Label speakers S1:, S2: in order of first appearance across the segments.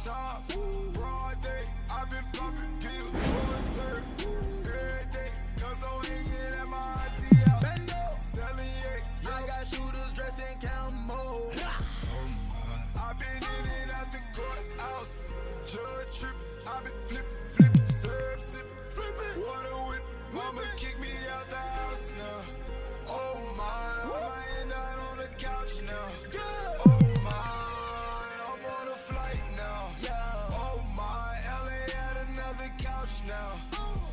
S1: top. Broad day, I've been popping pills for a cert. Every day, cause I'm hanging at my auntie house. Bendo, selling I got shooters dressed in camo. I've been in and out the courthouse. Judge tripping, I've been flipping, syrup sipping, water whipping. Mama kick me out the house now. Oh my, I might end out on the couch now. Oh my, I'm on a flight now. Oh my, LA at another couch now.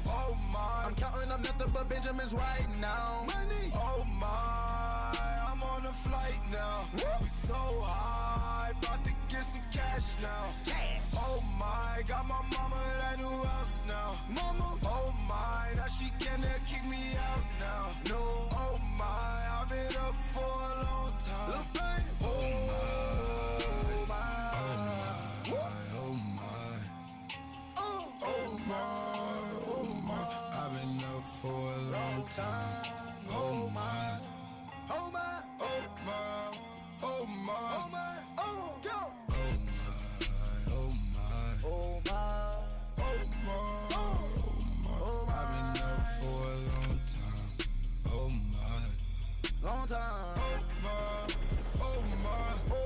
S1: Oh my, I'm counting up nothing but Benjamins right now. Money. Oh my, I'm on a flight now. We so high, about to get some cash now. Oh my, got my mama that new house now. Mama. Oh my, now she can't kick me out now. No. Oh my, I've been up for a long time. Oh my, oh my, oh my, oh my, oh my, I've been up for a long time. Oh my, oh my, oh my, oh my, oh my, oh go. Oh my, oh my, oh my, oh my, I've been up for a long time. Oh my, long time. Oh my, oh my, oh.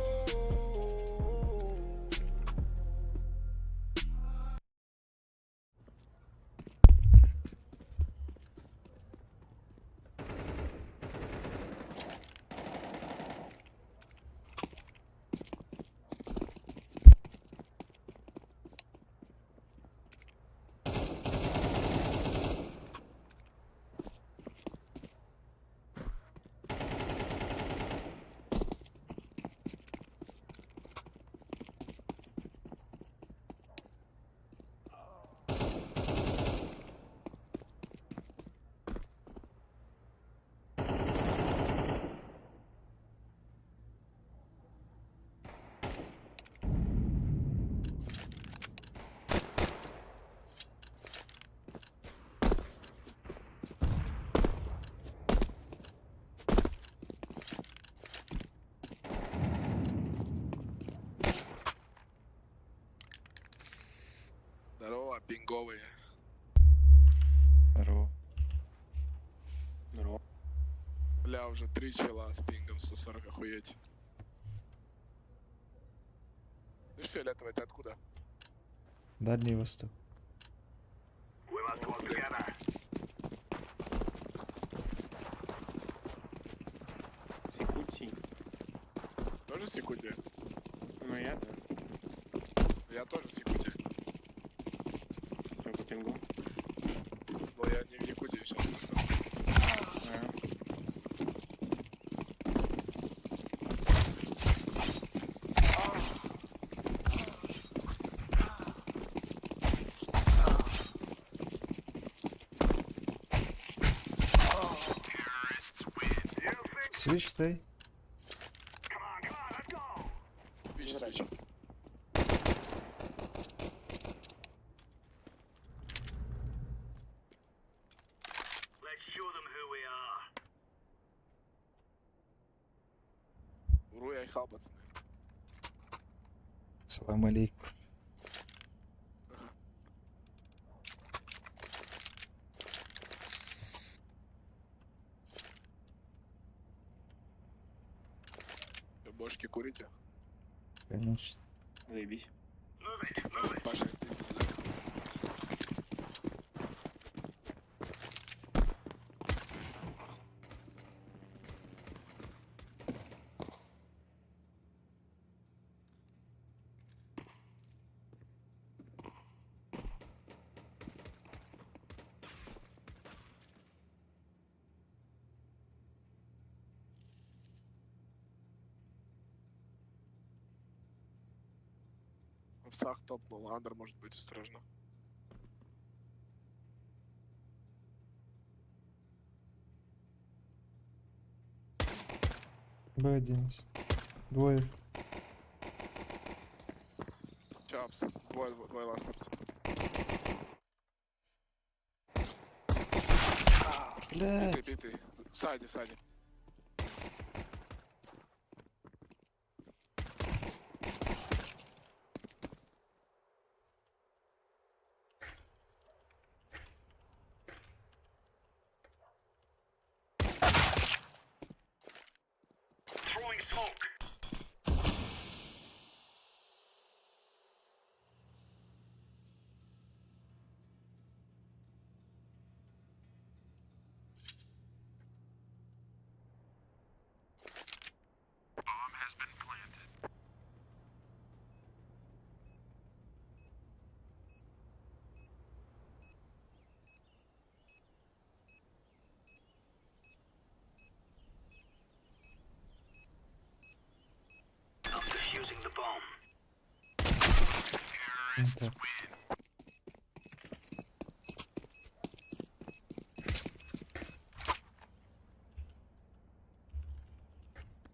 S2: Здорово, пинговые.
S3: Здорово. Здорово.
S2: Бля, уже 3 чела с пингом 140, охуеть. Ты ж фиолетовый, ты откуда?
S4: Дальний Восток.
S3: Секути.
S2: Тоже с Якутии?
S3: Ну я, да.
S2: Я тоже с Якутии.
S3: Все по пингу.
S2: Но я не в Якутии сейчас просто.
S4: Switch дай.
S2: Вич, свич. Уру я ихал, пацаны.
S4: Салам алейкум.
S2: Вы бошки курите?
S4: Конечно.
S3: Заебись.
S2: Паша, здесь нельзя. В псах топнул, андер может быть осторожно.
S4: Б11. Двое.
S2: Чапс, двое ластапс.
S4: Блядь.
S2: Битый. Сади, сади.
S4: Ну, так.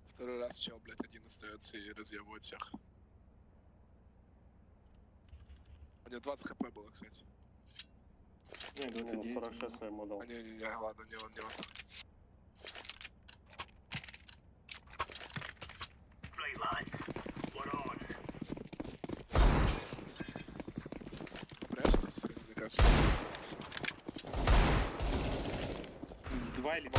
S2: Второй раз чел, блядь, один остается и разъебывает всех. У него 20 хп было, кстати.
S3: Не,
S5: Не, ну
S3: 29.
S5: 46 я ему дал.
S2: А не, ладно, не он, не он. Прячетесь, мне кажется.
S3: 2 или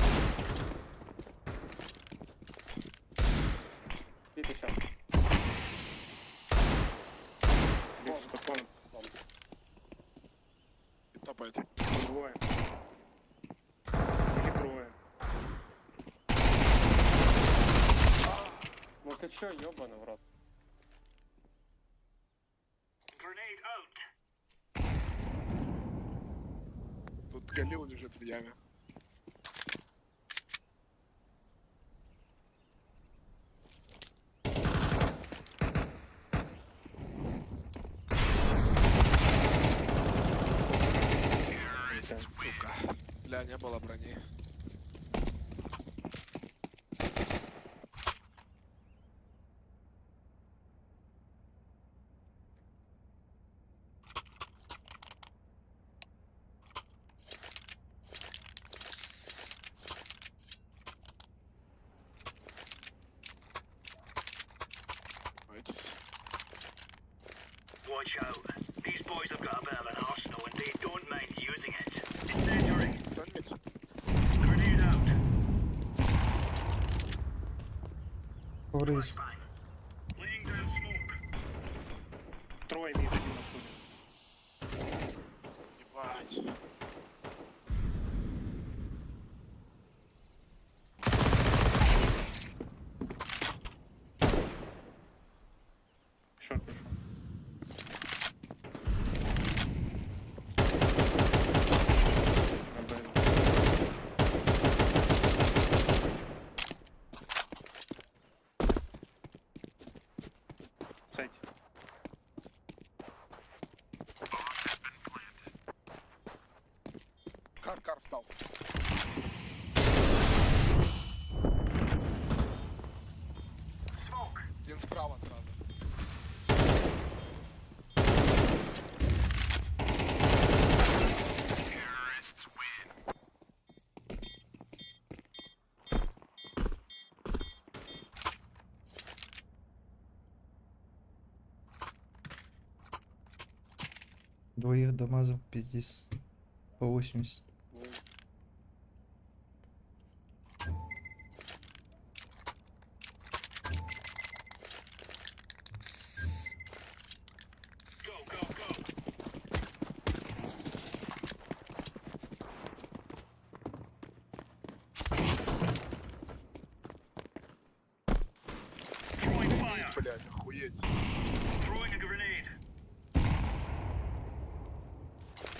S5: И ты сейчас.
S3: без патронов.
S2: И топает.
S3: Двое. Или трое.
S5: Ну ты чё, ёбаный в рот?
S2: Тут Галил лежит в яме. Сука. Бля, не было брони. Боитесь?
S6: Watch out. These boys have got a bit of an arsenal and they don't mind using it. Incendiary.
S2: Кто нет?
S6: Grenade out.
S4: Поврись.
S6: Bang. Laying down smoke.
S3: Трое имеет один на стуле.
S2: Ебать.
S3: Шорт пришел. На Б. Сайт.
S2: Кар встал.
S6: Smoke.
S2: Один справа сразу.
S4: Двоих дамазов, пиздец. По 80.
S6: Go, go, go. Throwing fire.
S2: Блять, охуеть.
S6: Throwing a grenade.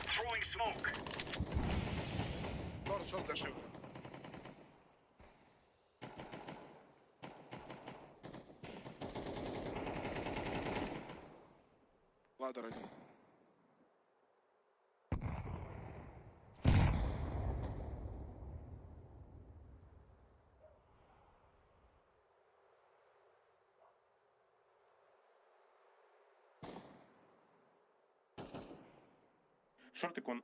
S6: Throwing smoke.
S2: Тор, что дошли уже? Ладно, один.
S3: Шорт икон.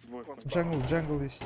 S3: Двое в
S2: Вот.
S3: конце.
S4: Джангл есть.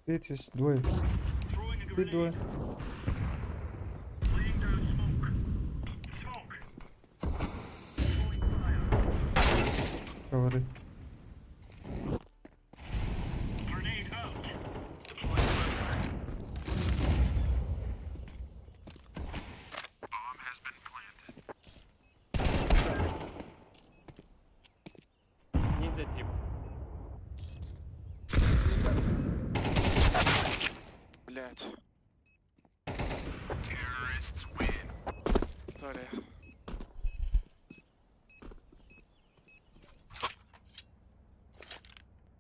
S4: Під є, двоє.
S6: Throwing a
S4: Під двоє.
S6: grenade. Laying down smoke. Smoke. Throwing fire.
S4: Ковари.
S6: Grenade out. Deploying flashbang. Bomb has been planted.
S5: Ніндзя тип.
S2: Блять.
S6: Terrorists win.
S2: Виталия.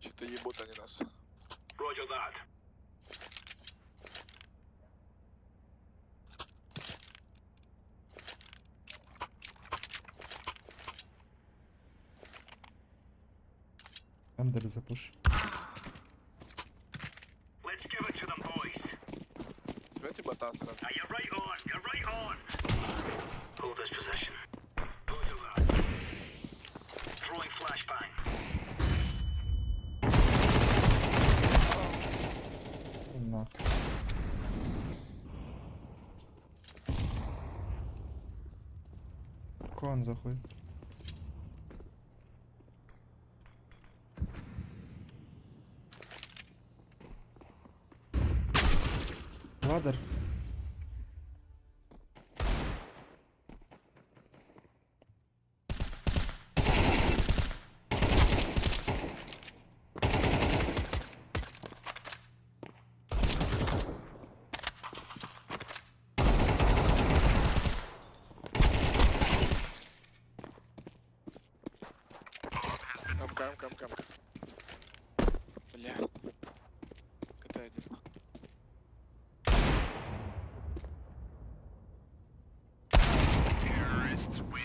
S2: Что-то ебут они нас.
S6: Roger that.
S4: Андер запуш.
S6: Let's give it to them, boys.
S2: Возьмете бота сразу.
S6: Now you're right on. You're right on. Hold this position. Roger that. Throwing flashbang.
S4: На. Кон заходит. Ладер.
S2: МК. Блять. КТ-1.
S6: Terrorists win.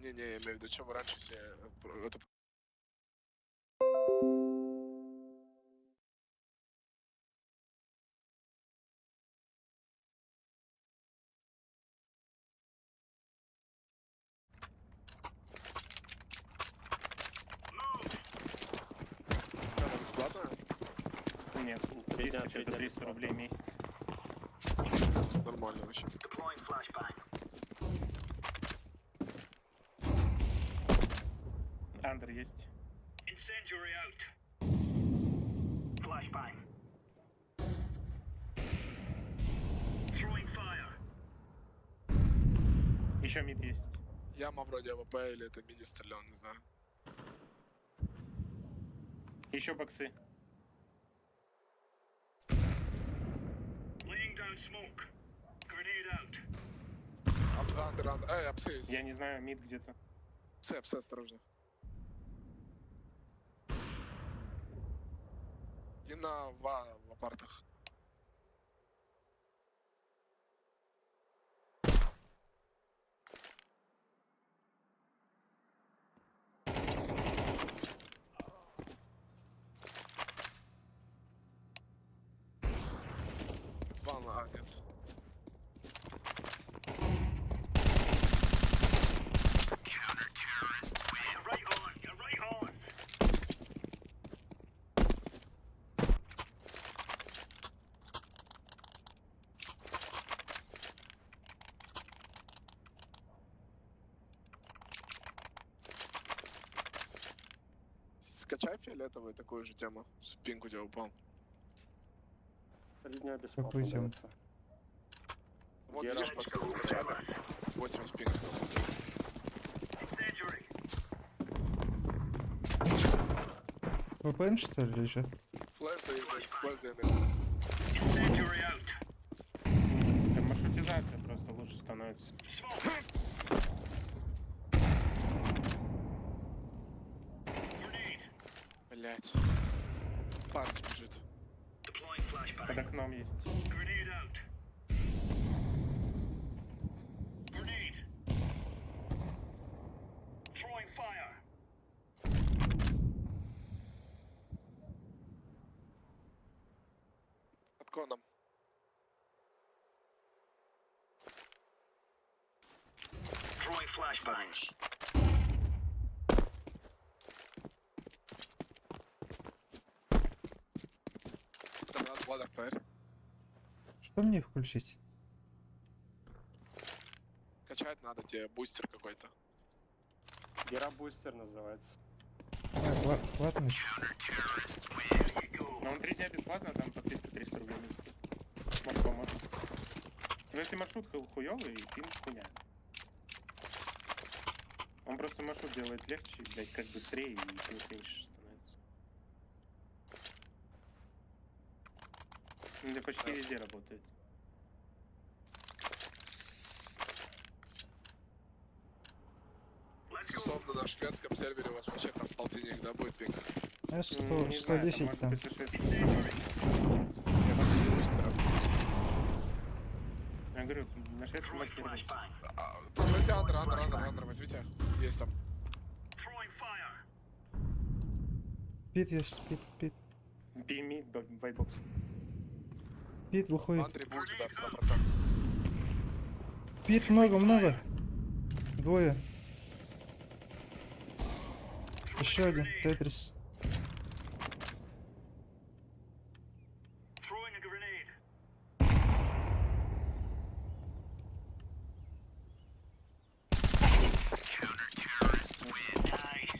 S2: Не, я имею в виду, чем вы раньше все эту. Она бесплатная?
S3: Нет, 300, что-то 300 рублей в месяц.
S2: Нормально вообще.
S6: Deploying flashbang.
S3: Андер есть.
S6: Incendiary out. Flashbang. Throwing fire.
S3: Еще мид есть.
S2: Яма вроде АВП или это мини стрелял, не знаю.
S3: Еще боксы.
S6: Laying down smoke. Grenade out.
S2: Андер. Апсы есть.
S3: Я не знаю, мид где-то.
S2: Апсы, осторожно. И в апартах. Ванна, нет.
S6: Counter-terrorists win. You're right on. You're right on.
S2: Скачай фиолетовый, такую же тему. Спинку у тебя упал.
S5: Линия бесплатно
S4: Какой тем?
S5: дается.
S2: Вот
S5: Гера.
S2: видишь, пацаны скачали. 80 пинг стал.
S6: Incendiary.
S4: ВПН что ли лежит?
S2: Флэш доебать, флэш доебать.
S6: Incendiary out.
S3: Там маршрутизация просто лучше становится.
S6: Smoke. Grenade.
S2: Блять. Парч бежит.
S6: Deploying flashbang.
S3: Под окном есть.
S6: Grenade out. Grenade. Throwing fire.
S2: Под коном.
S6: Throwing flashbang.
S2: Хорош. Гранат, water fire.
S4: Что мне включить?
S2: Качать надо тебе, бустер какой-то.
S3: Герабустер называется.
S4: Платность.
S3: Но он 3 дня бесплатно, там по 300-300 рублей в месяц. Может поможет. Но если маршрут хуёвый, пинг хуйня. Он просто маршрут делает легче, блять, как быстрее и пинг меньше становится. Да почти везде работает.
S2: Условно на шведском сервере у вас вообще там полтинник, да, будет пинг?
S4: С100,
S3: Не знаю,
S4: 110
S3: может
S4: там.
S3: быть, сошедший.
S2: Я вас не бустером.
S3: Я говорю, на шведском может не работать.
S6: Flashbang.
S2: Посмотрите андер, возьмите. Есть там.
S6: Throwing fire.
S4: Пит есть, пит.
S3: Пимит, вайтбокс.
S4: Пит выходит.
S2: Андре будет, ребят, 100%.
S4: Пит много. Двое. Еще один. Тетрис.
S6: Throwing a grenade. Counter-terrorists win. Nice.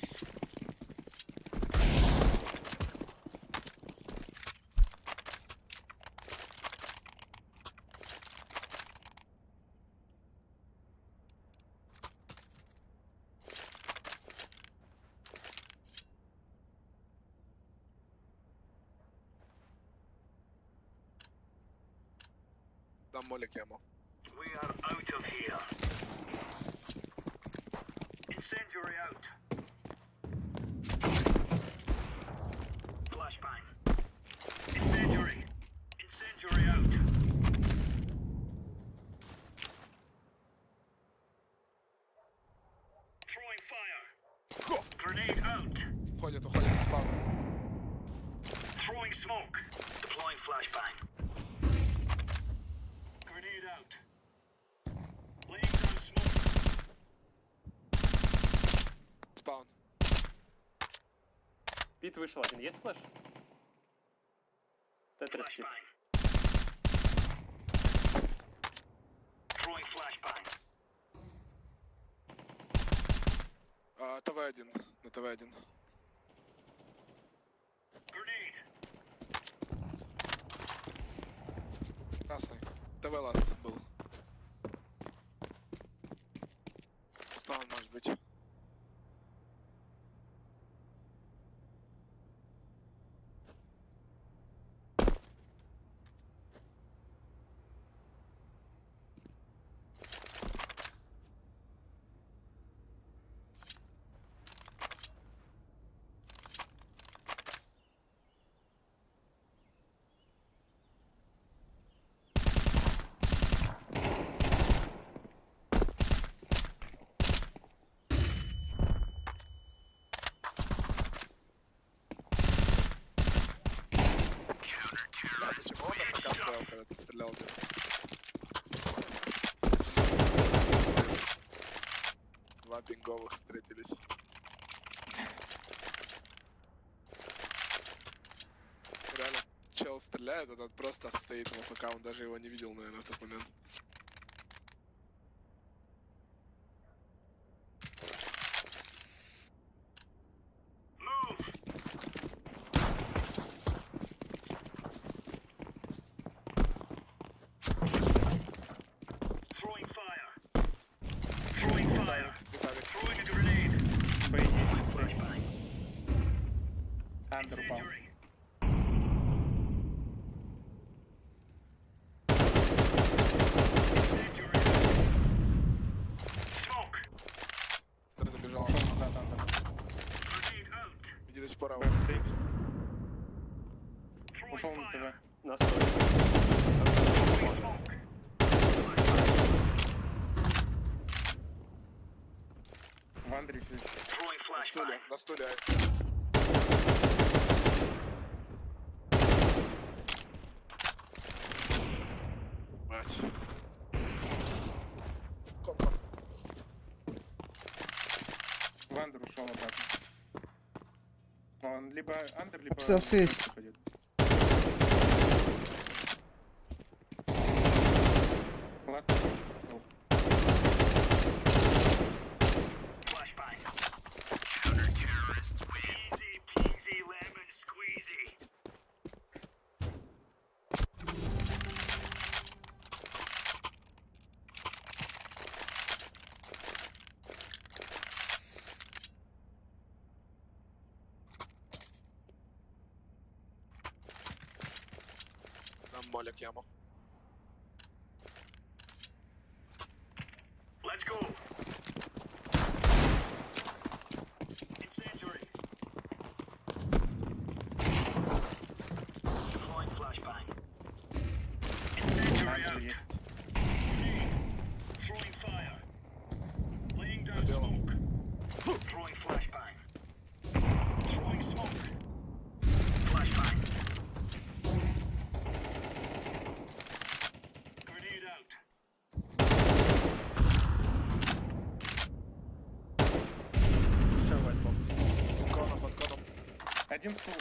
S2: Дам молик яму.
S6: We are out of here. Incendiary out. Flashbang. Incendiary. Incendiary out. Throwing fire. Grenade out.
S2: Уходит, спавн.
S6: Throwing smoke. Deploying flashbang. Grenade out. Laying down smoke.
S2: Спаун.
S3: Пит вышел один. Есть флеш? Тетрис тип.
S6: Flashbang. Throwing flashbang.
S2: ТВ-1. На ТВ-1.
S6: Grenade.
S2: Красный. ТВ ласт был. Спаун может быть. Да, почему он на ПК стоял, когда ты стрелял в него? Два пинговых встретились. Реально, чел стреляет, а тот просто стоит в АФК, он даже его не видел, наверное, в тот момент.
S6: Move. Throwing fire.
S3: Андер упав.
S6: Smoke.
S2: Андер забіжав.
S3: Пішов назад Андер.
S6: Grenade out.
S2: Іди десь пора.
S3: Бэк стоїть.
S6: Throwing
S3: Ушов на
S6: fire.
S3: ТВ.
S5: На столі.
S6: Throwing smoke.
S3: В Андрі сидить.
S6: Throwing
S2: На стулі,
S6: flashbang.
S2: на стулі. Бать. Контр.
S3: В Андер ушел обратно. Он либо Андер, либо...
S4: Все есть.
S3: Ходит. Классно. О,
S6: Flashbang. Counter-terrorists win. Easy peasy lemon squeezy.
S2: Нам моляк яму.
S6: Let's go. Incendiary. Deploying flashbang. Incendiary
S3: Андер
S6: out.
S3: есть.
S6: Throwing fire. Laying down
S2: Забил.
S6: smoke. Throwing flashbang. Throwing smoke. Flashbang. Grenade out.
S5: Ще вайтбокс.
S2: Коном, под коном.
S3: Один стул.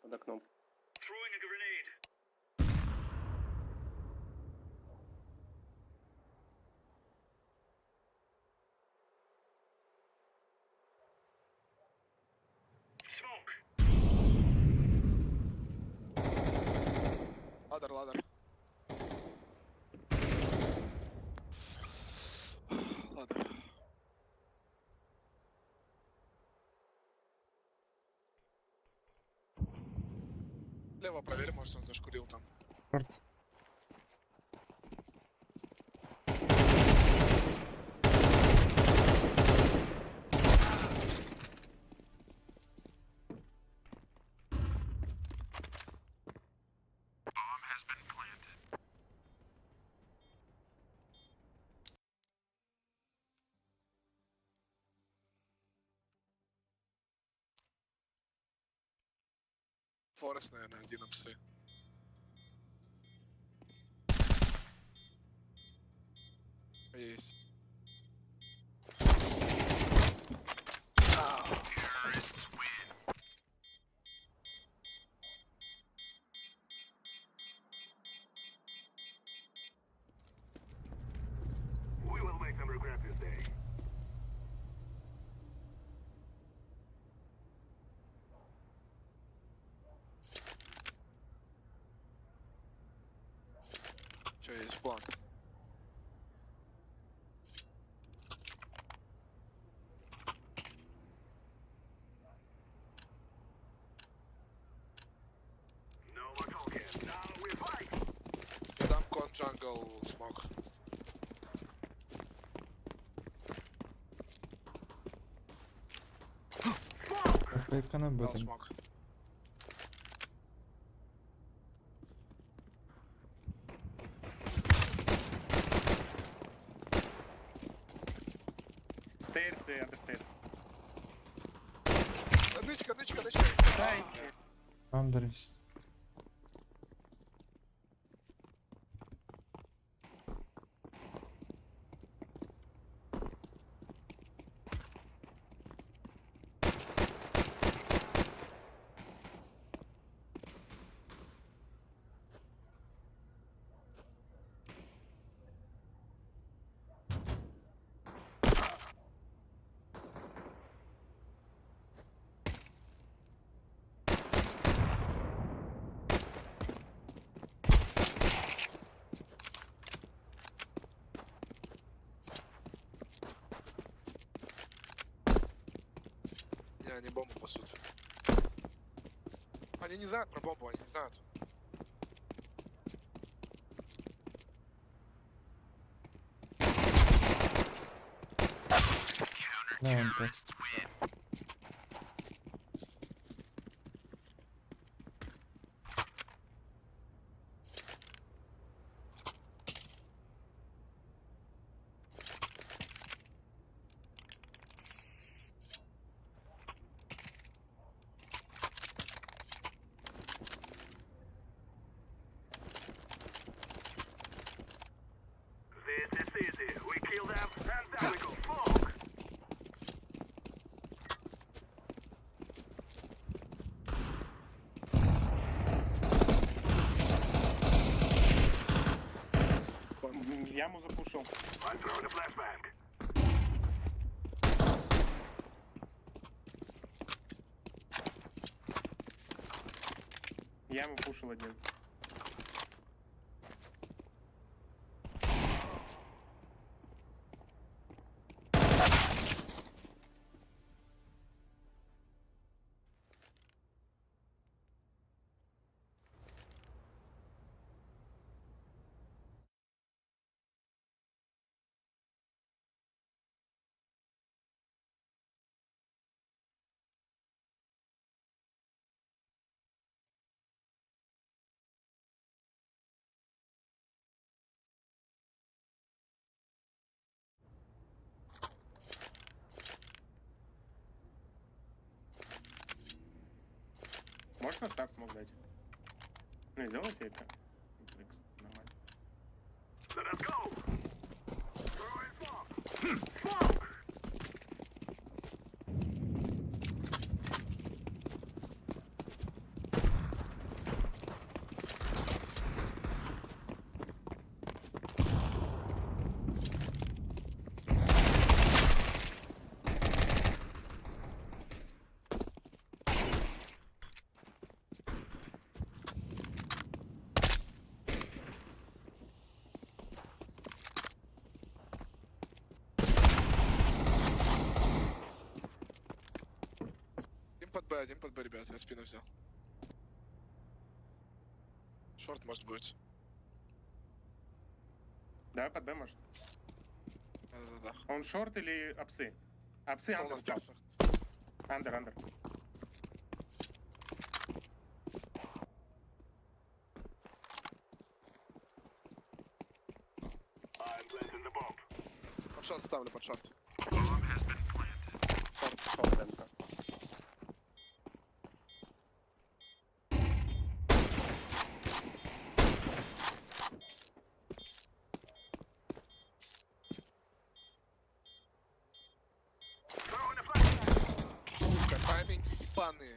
S5: Під окном.
S6: Throwing a grenade. Smoke.
S2: Ладер, ладер. Ладер. Лево проверь, может он зашкурил там.
S4: Шорт.
S2: Форест, наверное, один на псы. Есть.
S6: We will make them regret this day.
S2: Че, есть план?
S6: No more talking. Now we fight.
S2: Я дам кон джангл смог.
S4: Пейка не
S2: Дал
S4: бити.
S2: смог.
S3: Стейрс и андерстейрс.
S2: Нычка, нычка, нычка.
S3: Сайт.
S4: Андрес.
S2: они бомбу пасут. Они не знают про бомбу, они не знают.
S4: На МТ.
S6: This is easy. We kill them, and then we go smoke.
S2: Кон.
S3: Яму запушил.
S6: I'm throwing a flashbang.
S3: Яму пушил один. Можешь на старт смог дать? Ну, сделайте это. Нормально.
S6: Let us go. Throwing smoke. Smoke.
S2: Один под Б, ребят, я спину взял. Шорт может быть.
S3: Да, под Б может.
S2: Да-да-да.
S3: Он шорт или апсы? Апсы,
S2: Он
S3: андер.
S2: остался.
S3: Андер, андер.
S6: I'm planting the bomb.
S2: Под шорт ставлю, под шорт.
S5: Шорт демка.
S6: Throwing a flashbang.
S2: Сука, тайминги ебаные.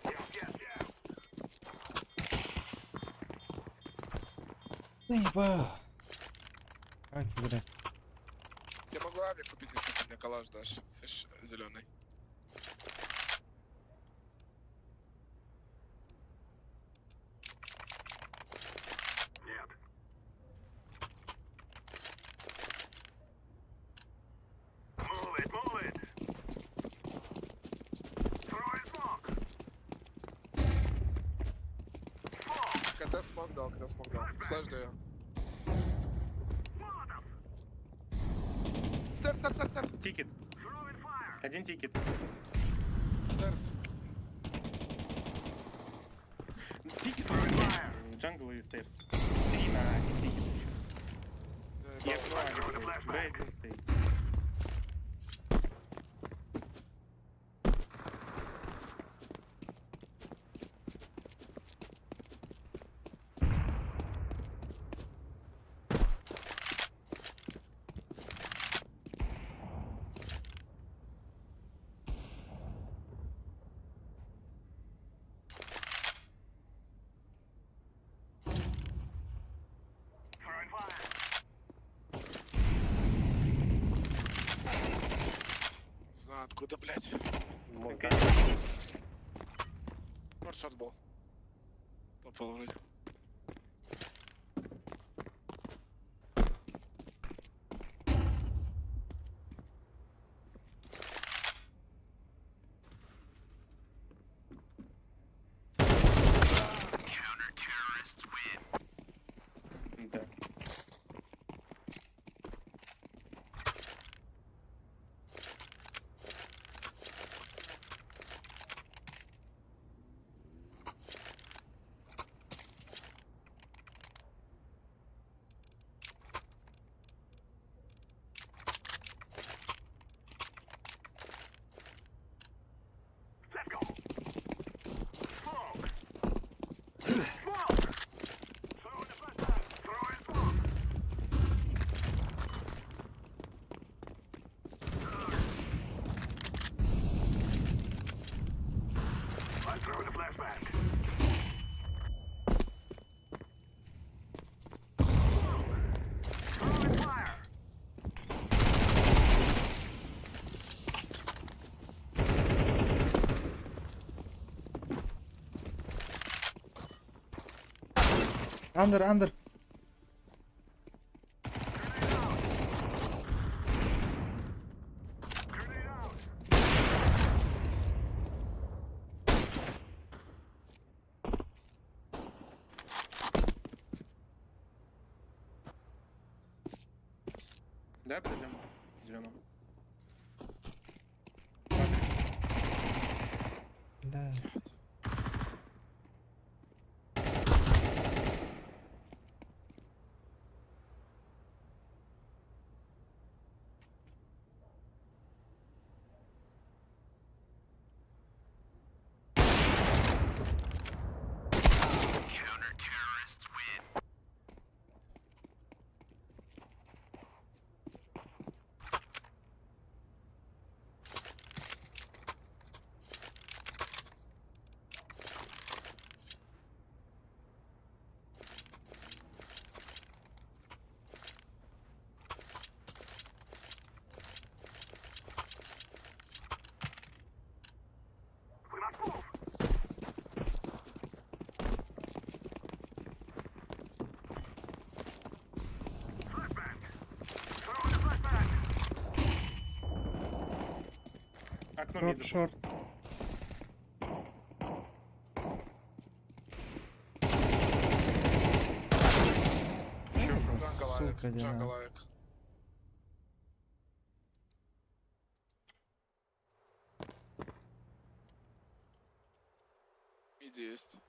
S6: Yes, yes, yes.
S4: Ебать. Ай, блядь.
S2: Я могу авик купить, если ты мне коллаж дашь. Слышь, зеленый.
S6: Нет. Move it, move it. Throwing smoke. Smoke.
S2: КТ смог дал, КТ смог дал. Флэш даю.
S6: Molotov.
S2: Стер, стер, стер, стер.
S3: Тикет.
S6: Throwing fire.
S3: Один тикет.
S2: Стерс.
S3: Тикет. Джангл и стейрс. 3 на 1 тикет. Я понимаю, Б один стоит.
S6: Throwing fire.
S2: Не знаю откуда, блядь.
S3: Окей.
S2: Может шорт был. Топал вроде.
S6: flashbang. Throwing fire.
S4: Under.
S6: Grenade out.
S3: Да, подождем. Зеленого.
S4: Бля.
S6: Counter-terrorists win. We must move. Flashbang. Throwing a flashbang.
S3: Окно
S4: Шорт,
S3: миду.
S4: шорт. Да, сука,
S2: Джангл
S4: Дина.
S2: лайк. Мид есть.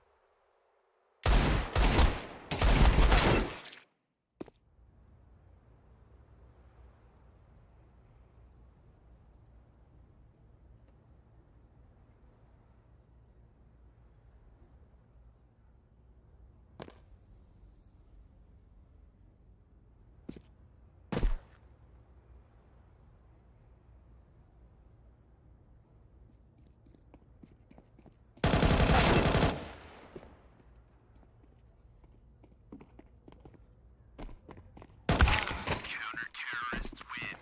S6: Counter-terrorists win.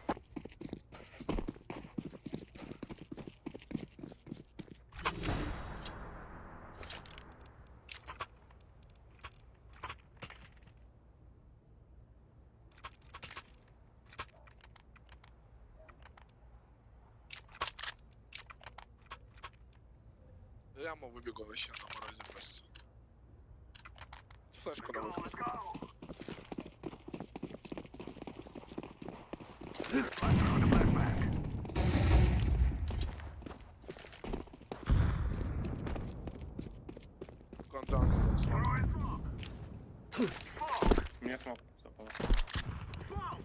S2: Я ему выбегу вообще на морозе просто. Флешку на
S6: Go,
S2: выход.
S6: let's go. I'm throwing a flashbang.
S2: Контракт.
S6: Throwing smoke. Smoke.
S3: Мне смог запал.
S6: Smoke.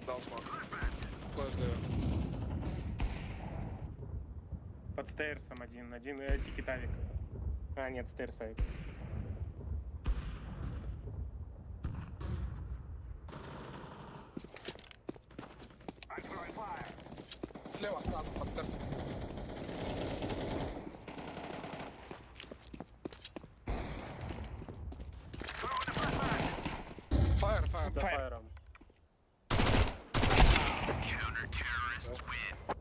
S2: Дал смог.
S6: Flashbang.
S2: Флеш даю.
S3: Под стейрсом один тикетавик. А, нет, стейрсайд.
S6: I'm throwing fire.
S2: Слева сразу под сердцем.
S6: Throwing a flashbang.
S2: Фаер, фаер.
S5: За
S3: Фаер.
S5: фаером.
S6: Counter-terrorists win.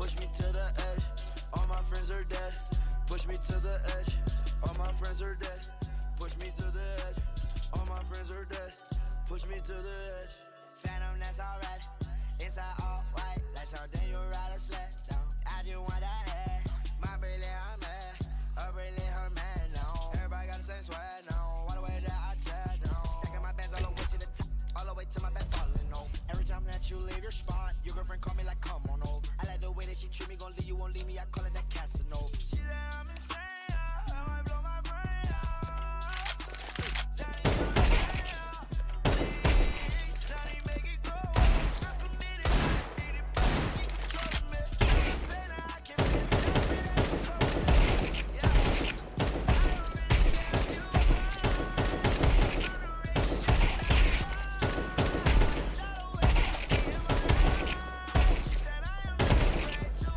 S1: push me to the edge. All my friends are dead, push me to the edge. All my friends are dead, push me to the edge. All my friends are dead, push me to the edge. Phantom, that's alright. Inside all white, like something you ride a sled down. I just want that head. My bracelet, I'm mad. Her bracelet, her man now. Everybody got the same swag now. All the way that I chat now. Stacking my bands all the way to the top, all the way to my back falling no. Every time that you leave your spot, your girlfriend call me like, come on over. I like the way that she treat me, gon' leave you, won't leave me. I call it that Casanova. She said I'm insane, I might blow my brain out. Johnny, please, Johnny, make it go. I'm committed, I need it back, you can trust me. Better I can really trust me, that's so good. Yeah, I don't really care if you she said I am not afraid to.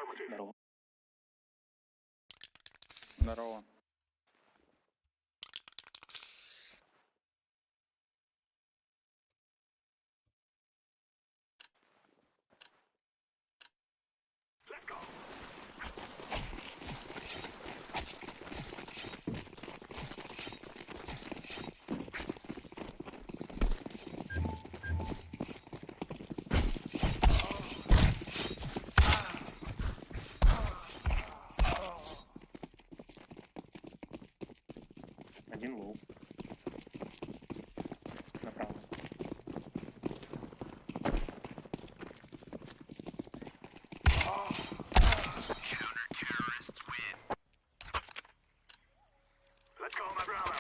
S3: Здорово.
S7: Здорово.
S3: Один лоу. Направо.
S6: Let's go, my brother.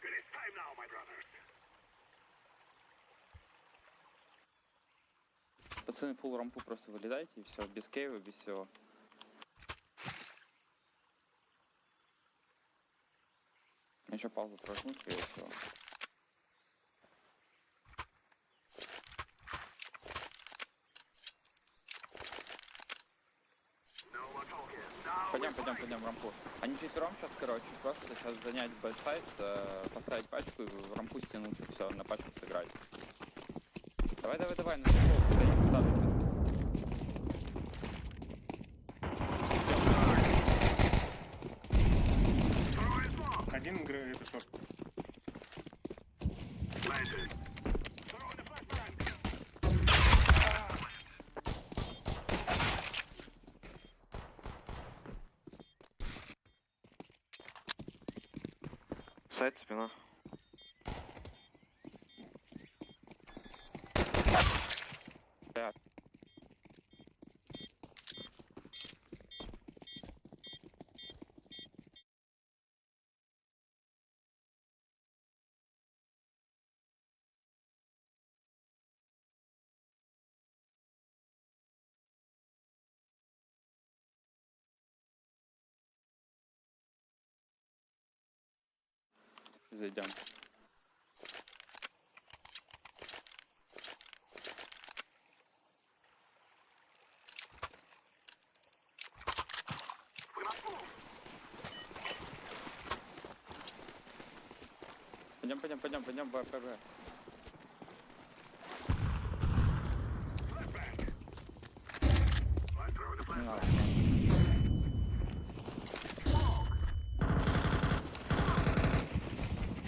S6: It is time now, my brothers.
S7: Пацаны, фул рампу просто вылетайте и все, без кейва, без всего. Еще паузу прожму, скорее всего.
S6: No more talking. Now
S7: Пойдем рампу. Они четвером сейчас, короче, просто сейчас занять бэксайд, поставить пачку и в рампу стянуться, все, на пачку сыграть. Давай, на фул, стоим, ставим.
S3: Один играет это шорт.
S6: planted. Throwing the flashbang.
S5: Сайт, спина.
S7: Да. Зайдем. Пойдем, БПБ. Не надо.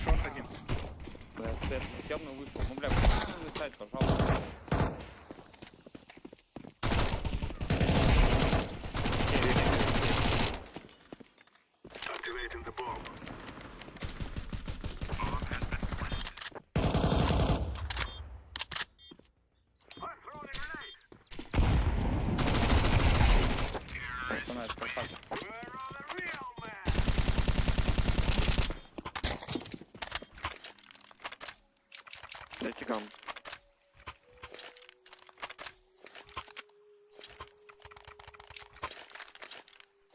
S3: Шорт один.
S7: Бля, свет, темный вышел. Ну, бля, пацаны, сайт, пожалуйста.
S6: Activating the bomb. I'm throwing a grenade.
S7: Пацаны, это красавчик.
S6: Where are the real men?
S5: Дайте гам.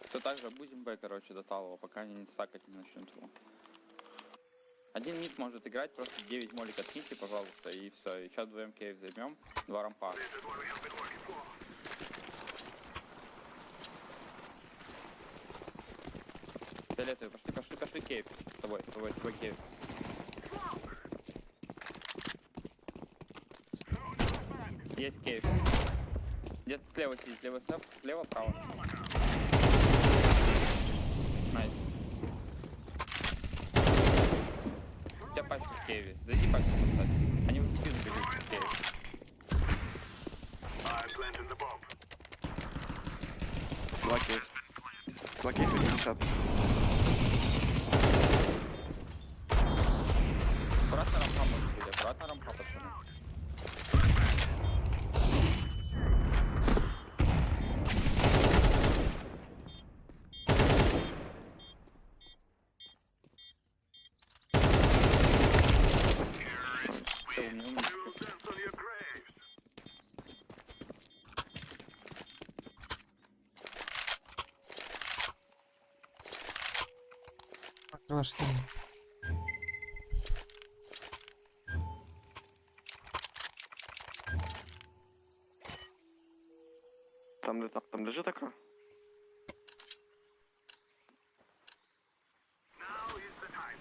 S7: Все так же будем Б, короче, до талого, пока они не стакать не начнут его. Один мид может играть, просто 9 молик откиньте, пожалуйста, и все. И сейчас вдвоем кейв займем, 2 рампа.
S6: This is what we have been working for.
S7: Фиолетовый, пошли кейв. С тобой кейв. Есть кейв. Где-то слева сидит, слева, право. Найс. У тебя пачка в кейве. Зайди пачку поставь. Они уже в спину бегут в кейве.
S6: I'm planting the bomb.
S5: Блокейт. Блокейт 50.
S7: Аккуратно рампа, может быть, аккуратно рампа, пацаны.
S4: Калаш там.
S5: Там лежит така?
S6: Now is the time.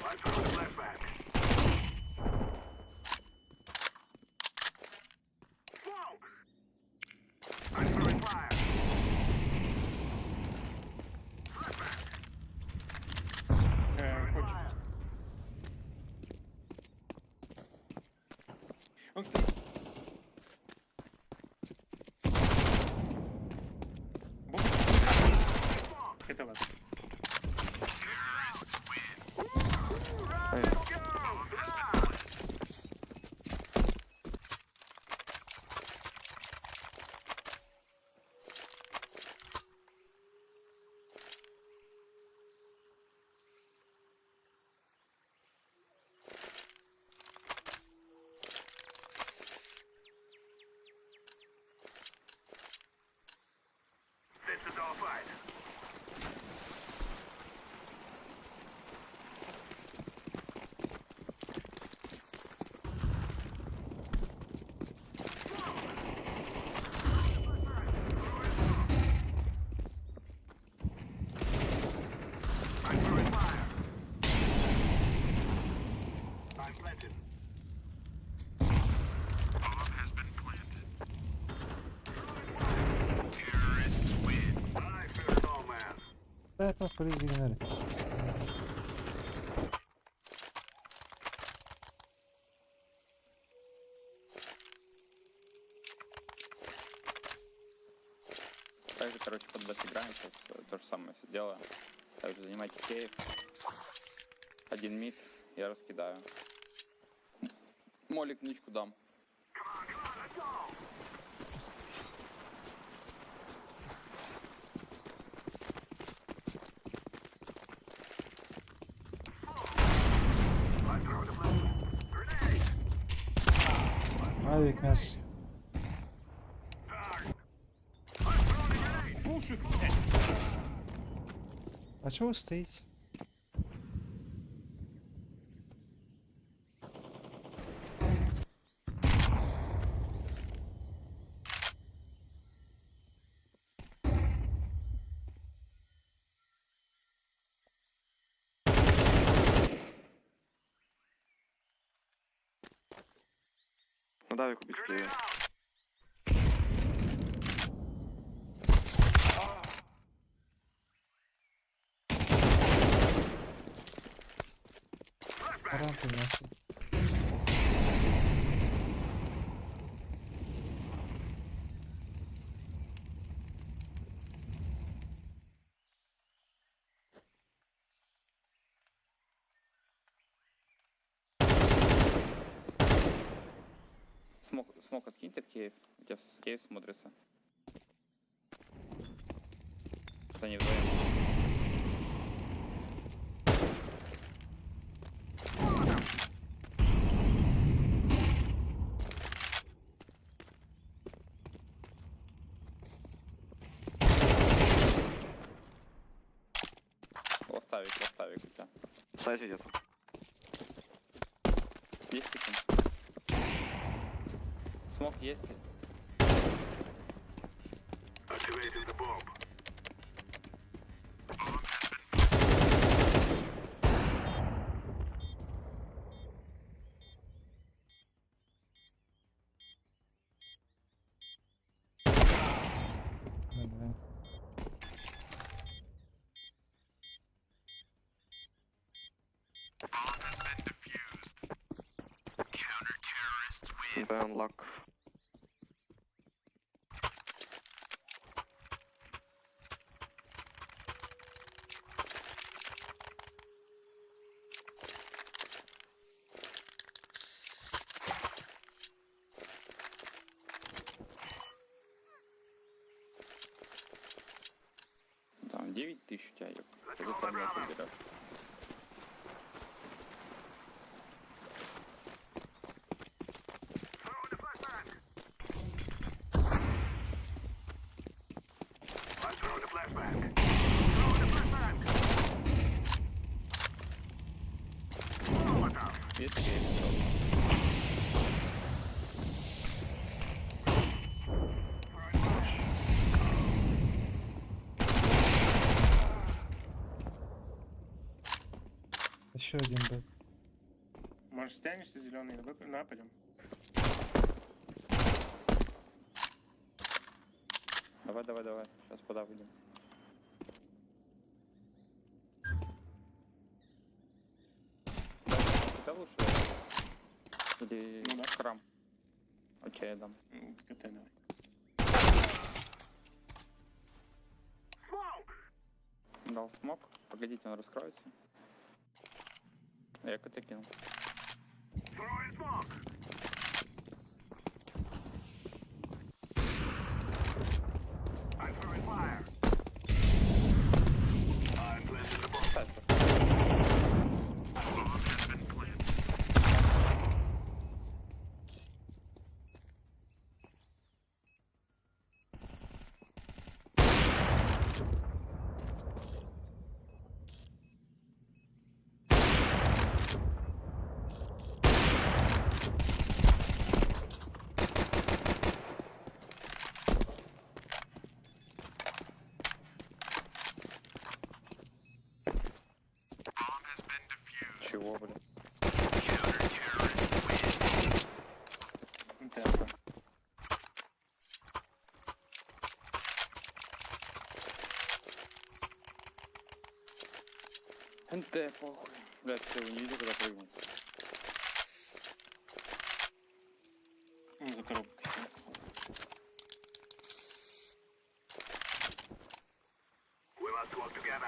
S6: I throw the flashback. Smoke! I'm throwing fire.
S3: Хочу. Он стоит. Бум. Это вас.
S6: This is all fight. I'm throwing fire. I'm planted. Bomb has been planted. Terrorists win. I fear no man.
S4: Это призывнери.
S7: Также, короче, под бэт играем сейчас. То же самое все делаем. Также занимайте кейв. Один мид, я раскидаю. Молик нычку дам.
S6: I throw the flashback. Grenade!
S4: Авік м'яс.
S6: I'm throwing a grenade!
S3: Пушит.
S4: А чого стоїть?
S5: На Давіку бить в Києві.
S4: Рампи м'ясо.
S7: Смок откиньте в Киев. У тебя Киев смотрится. Это не вдвоем. Лоставик у тебя.
S5: Сайт идет.
S7: 10 секунд. Смок есть.
S6: Activating the bomb.
S4: Да.
S5: Бен лак.
S7: Там 9 тысяч у тебя, ёп. Что ты формату берешь?
S4: еще один Б.
S3: Может, стянешься зеленый, нападем?
S7: Давай, давай, давай. Сейчас подавим. Это лучше? Или
S3: Ну да.
S7: храм? Окей, я дам.
S3: КТ давай.
S7: Дал смог. Погодите, он раскроется. Я КТ кинул. Ставь просто. Чего, блин?
S3: ТРП.
S7: НТ, похуй. Блядь, ты его не видел, когда прыгнул.
S3: Ну, за коробкой.
S6: We must work together.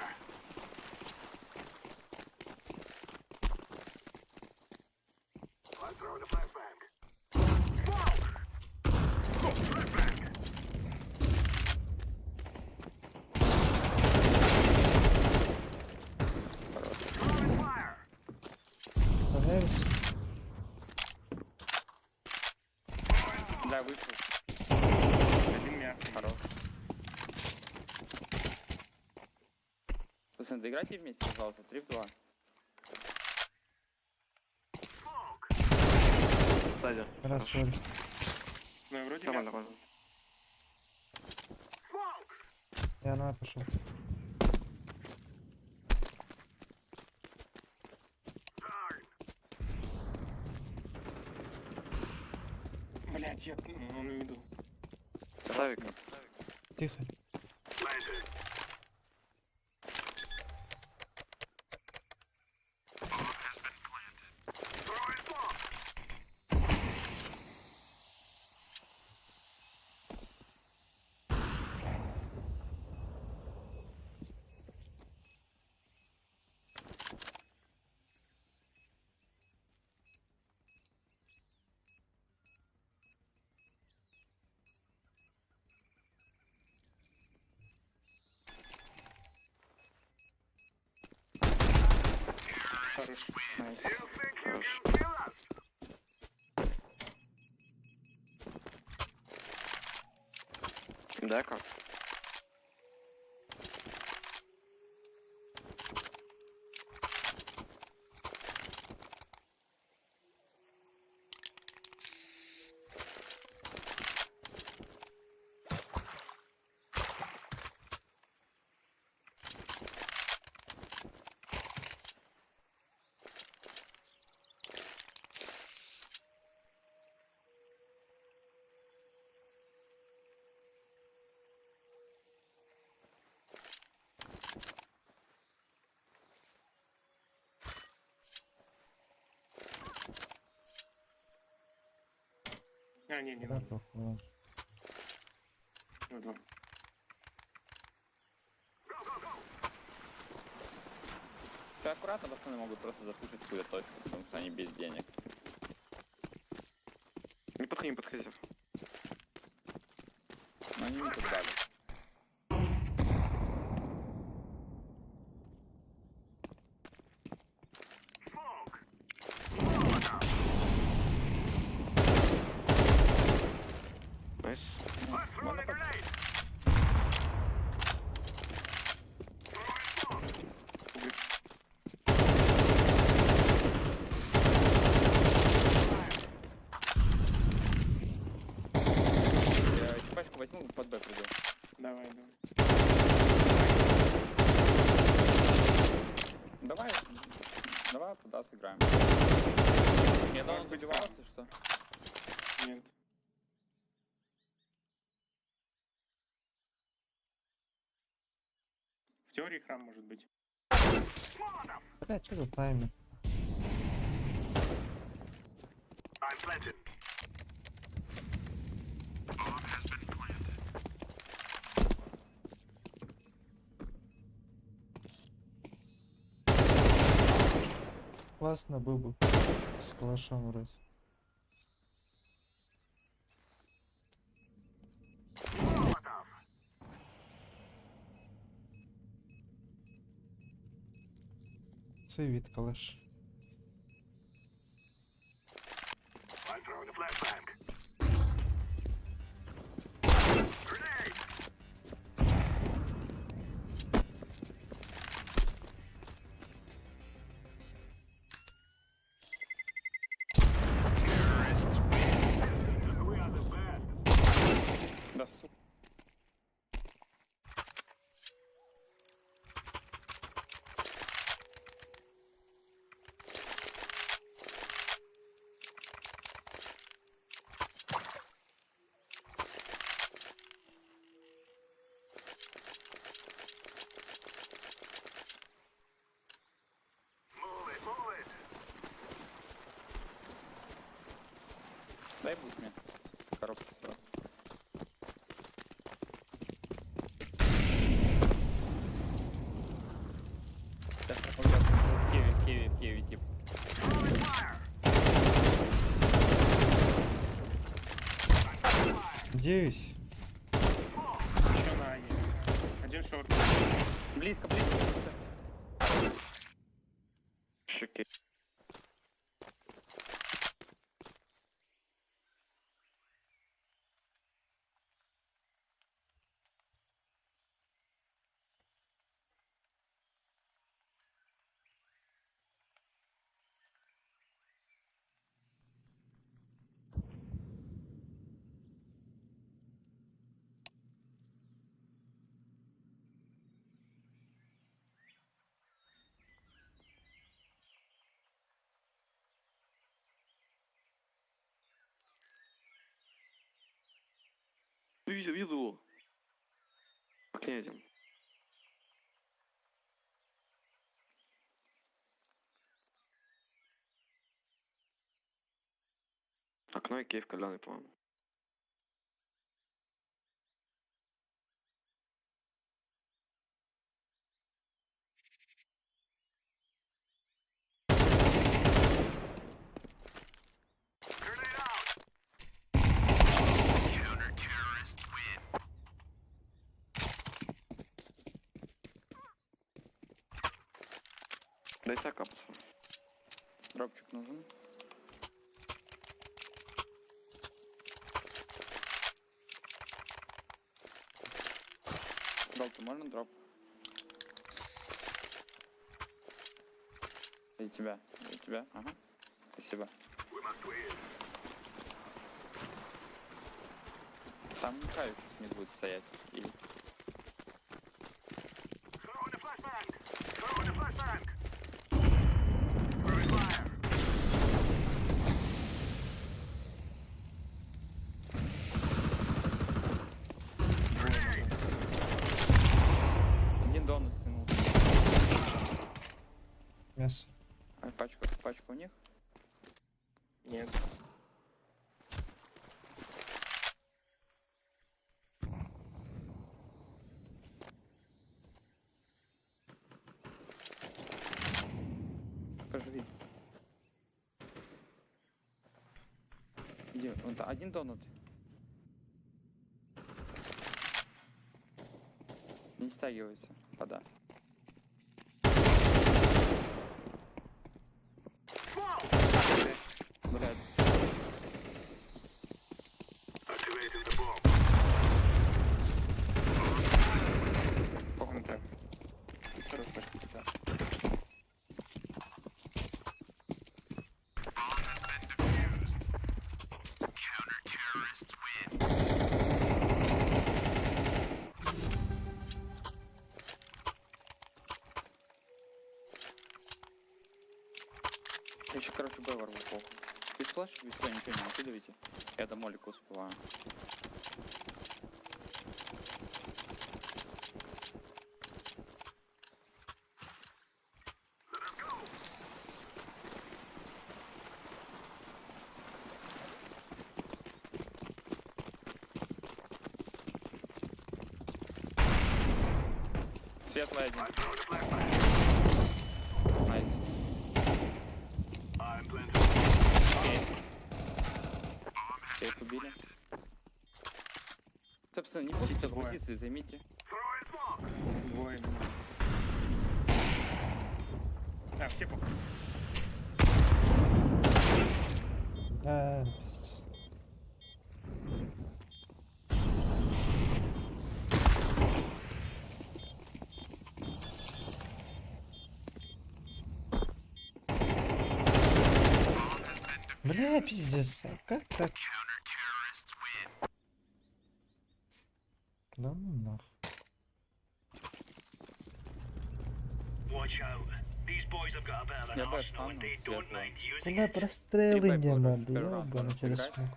S6: I'm throwing a flashbang.
S4: Справляюсь.
S7: Да, вышел.
S3: Один мясо.
S7: Хорош. Пацаны, доиграйте вместе, пожалуйста. 3 в 2.
S5: Сзади.
S4: Раз, Оль.
S3: Ну, вроде
S5: Нормально,
S3: мясо.
S5: нормально.
S4: Я на пошел.
S3: Блять, я ну, не иду.
S5: Савик.
S4: Тихо.
S3: Хорош.
S7: Найс.
S5: Да, как?
S3: А, не
S4: Да,
S3: надо.
S4: похуй.
S3: Ну, два.
S7: Да, аккуратно пацаны могут просто запушить какую-то точку, потому что они без денег.
S5: Не подходи, не подходи.
S7: Но они не тут дали.
S5: Найс.
S7: Можно под- Я чупачку возьму, под Б приду.
S3: Давай, давай.
S7: Давай. Давай туда сыграем. Я думал,
S3: быть,
S7: подевался, что?
S3: Нет. В теории храм может быть.
S4: Блядь, что за таймер?
S6: I'm planted.
S4: Классно был. С калашом вроде.
S6: Molotov.
S4: Це від калаш.
S6: I'm throwing a flashbang. Grenade. Terrorists win. We are the best.
S7: Да, сука.
S6: Move it, move it.
S7: Дай будь мне. Коробка сразу. Сейчас, в Киеве, тип.
S6: Throwing fire.
S4: 9.
S3: Еще на А есть. Один шорт.
S7: Близко, близко, близко.
S5: Шики. Вижу его. По князям. Окно и Киев кальяный, по-моему.
S6: Grenade out. Counter-terrorists win.
S5: Дай так, капсу.
S7: Дропчик нужен. Дропу можно дроп? И тебя, ага. Спасибо.
S6: We must win.
S7: Там Михаил сейчас не будет стоять. И
S6: Throwing a flashbang. Throwing a flashbang. Throwing fire.
S7: один донус сынул.
S4: Мясо.
S7: А пачка у них?
S3: Нет.
S7: Поживи. Иди, вон один донут. Не стягивайся, пода. Блядь.
S6: Activating the bomb.
S3: Похуй так. Хорош, так.
S6: Counter-terrorists win.
S7: Еще, короче, Б ворву, похуй. Без флеша, без всего, ничего не накидывайте. Я до молика успеваю. Светлый один. Найс. Окей. Сейф убили. Собственно, не будете в
S3: Двое.
S7: позиции, займите.
S3: Двое. А, все пока.
S4: Пиздец. Бля, пиздец. А как так? Да ну нахуй.
S6: Watch out. These boys have got a bit of an
S7: Я Б
S6: arsenal and
S7: стану,
S6: they don't
S7: светлый.
S6: mind using
S4: Куда
S6: it.
S4: прострелы не
S7: Первый
S4: мали,
S7: раунд
S4: ёбану
S7: можешь
S4: через
S7: играть.
S4: смог.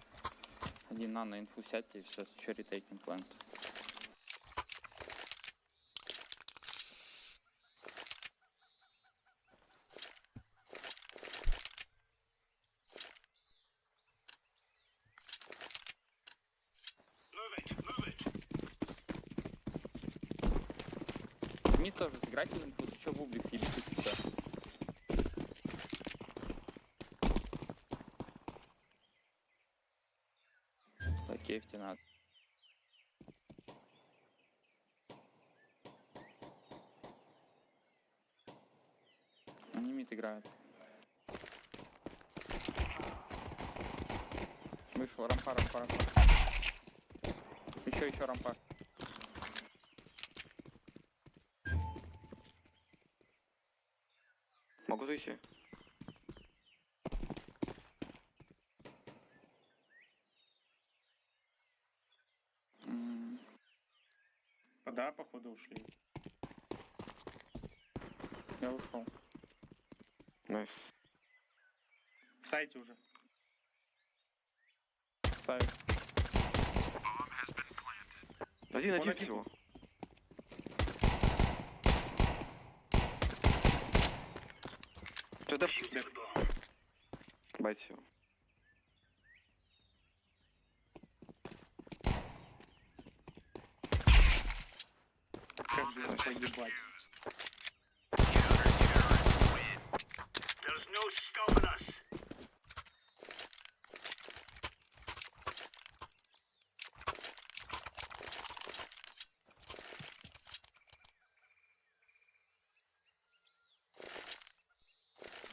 S7: Один на инфу сядьте и все, еще ретейкинг плент.
S6: Move it, move it.
S7: Мид тоже сыграйте в инфу, еще в бублик съебитесь и все. Окей, в надо. Они мид играют. Вышел, рампа. Еще рампа.
S5: Могу зайти.
S3: Да, походу ушли.
S7: Я ушел.
S5: Найс.
S3: В сайте уже.
S7: Ставит.
S5: Один
S3: Он один.
S5: всего. Что-то бать всего.
S3: Как же его поебать.
S6: There's no stopping us.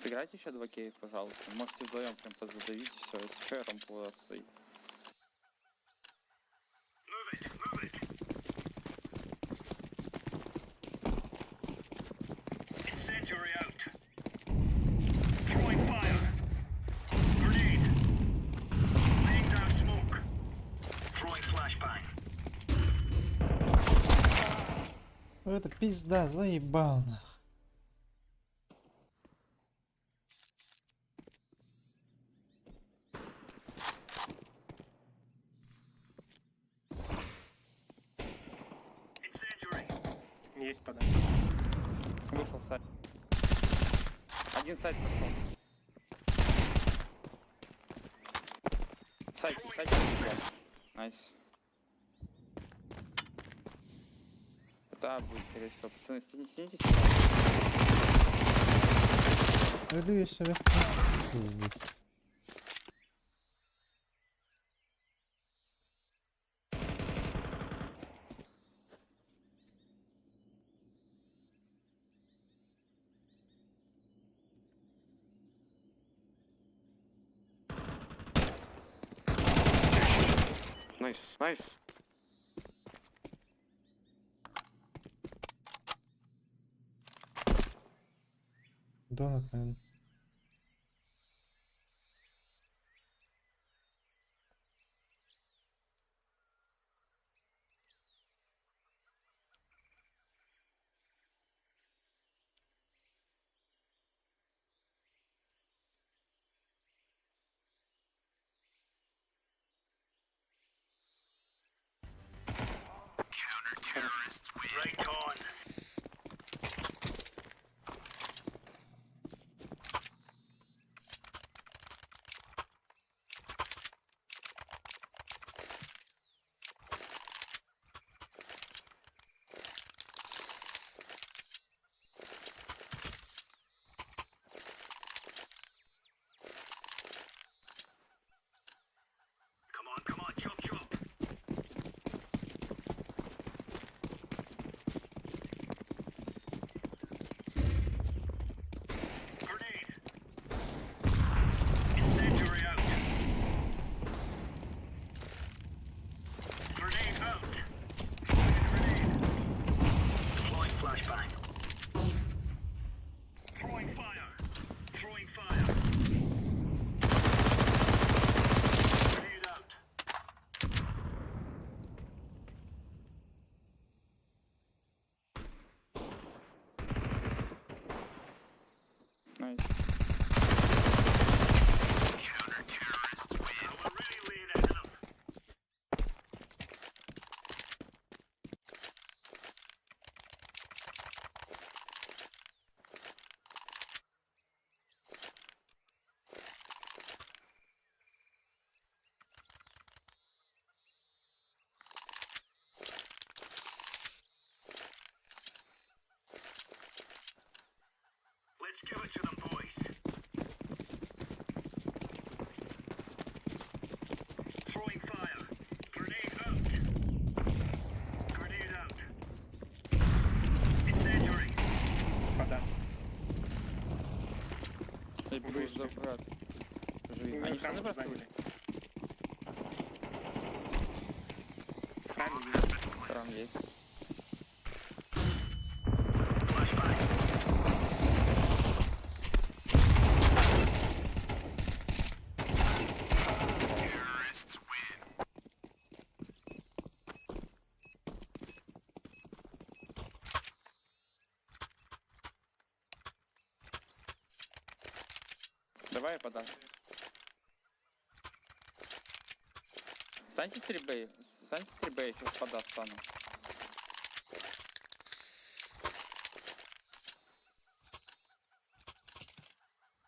S7: Сыграйте еще 2 кейв, пожалуйста. Можете вдвоем прям позадавить и все. Если что, я рампу отстоит.
S6: Move it, move it. Incendiary out. Throwing fire. Grenade. Laying down smoke. Throwing flashbang.
S4: Это пизда, заебал нах.
S6: Incendiary.
S3: Есть подать.
S7: Вышел сайт. Один сайт пошел. Сайт. Найс. Да, будет, скорее всего. Пацаны, стянитесь.
S4: Иду я себе. Пиздец.
S5: Найс, найс.
S4: Донат, наверное.
S6: Right on. Come on, chop chop. Grenade. Incendiary out. Grenade out. Grenade. Deploying flashbang. Throwing fire. Throwing fire. Grenade out.
S7: Найс.
S6: We're really laying ahead of them. Let's give it to them, boys. Throwing fire. Grenade out. Grenade out. Incendiary.
S3: Вода.
S7: Я бежу
S3: Вышли.
S7: за брат. Живи.
S3: Ну,
S7: Они
S3: там
S7: штаны просто
S3: заняли.
S7: вышли?
S3: В храме есть.
S7: Храм есть.
S6: Flashbang.
S7: Давай я подам. Встаньте 3Б. Встаньте 3Б, я сейчас пода встану.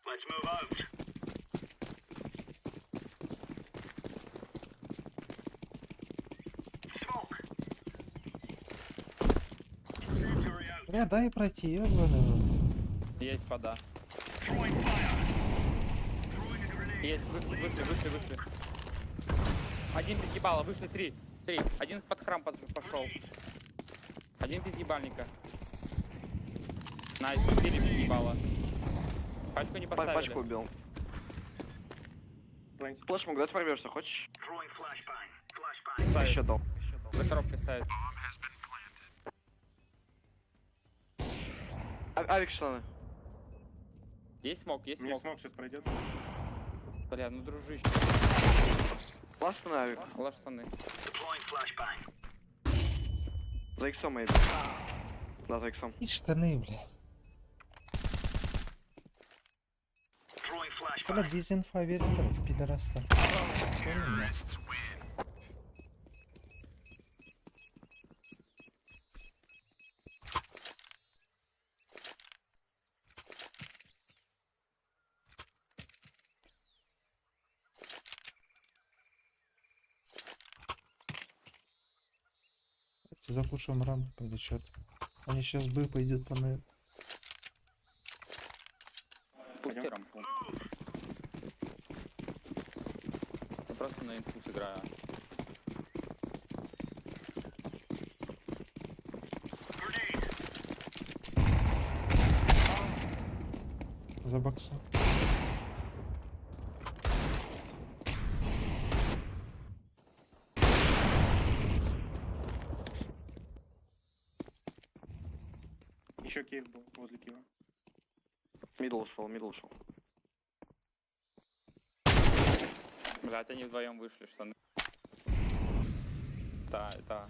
S6: Let's move out. Smoke. Incendiary out.
S4: Бля, дай пройти, ёбаный.
S7: Есть пода.
S6: Throwing fire. Throwing a grenade.
S7: Есть, вышли. Один без ебала, вышли 3. Один под храм пошел. Один без ебальника. Найс, 4 без ебала. Пачку не поставили.
S5: Пачку убил.
S3: Планте.
S5: Флэш мог дать ворвешься, хочешь?
S6: Throwing flashbang. Flashbang.
S7: Ставит.
S5: Еще дал.
S7: За коробкой ставит.
S5: Авик штаны.
S7: Есть смог, есть
S3: Мне
S7: смог.
S3: смог сейчас пройдет.
S7: Бля, ну дружище.
S5: Ласт на авик.
S7: Ложь штаны.
S6: Deploying flashbang.
S5: За иксом, мейби. Да, за иксом.
S4: И штаны, бля.
S6: Throwing
S4: Бля,
S6: flashbang.
S4: дезинфа верит, короче, пидораса. Понял меня? Давайте запушим рамку, повлечет. Они сейчас Б пойдет по ней.
S7: Пусти рамку. Я просто на инфу сыграю.
S6: Grenade.
S4: За боксом.
S3: Еще кейв был возле кива.
S5: Мидл ушел, мидл ушел.
S7: Блядь, они вдвоем вышли, штаны. Да.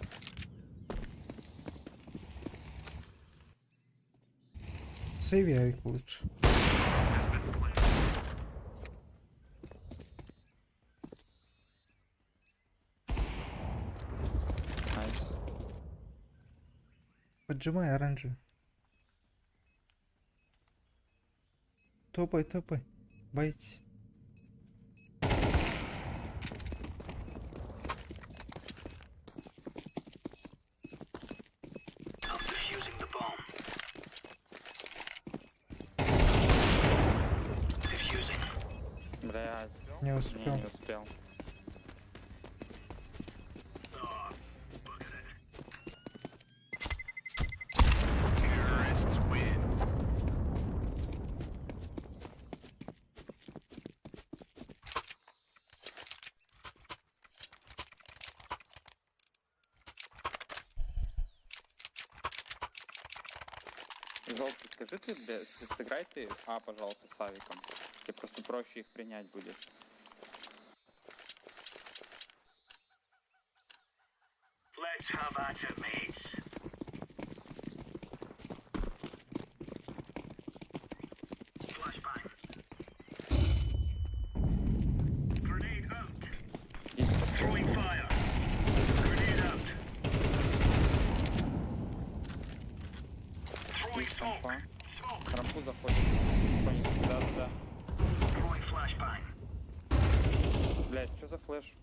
S4: Сейви авик лучше.
S7: Найс.
S4: Поджимай оранжевый. Топай, топай. Боитесь.
S6: I'm defusing the bomb. Defusing.
S7: Блядь.
S4: Не
S7: Не,
S4: успел.
S7: не успел.
S6: Terrorists win.
S7: Желтый, скажи ты, сыграй ты пожалуйста, с авиком. Тебе просто проще их принять будет.
S6: Let's have at it, mates. Flashbang. Grenade out.
S7: И
S6: Throwing fire. Grenade out. Throwing
S7: есть
S6: smoke.
S7: рампа.
S6: Smoke.
S7: Рампу заходит. Да.
S6: Throwing flashbang.
S7: Блядь, что за флеш?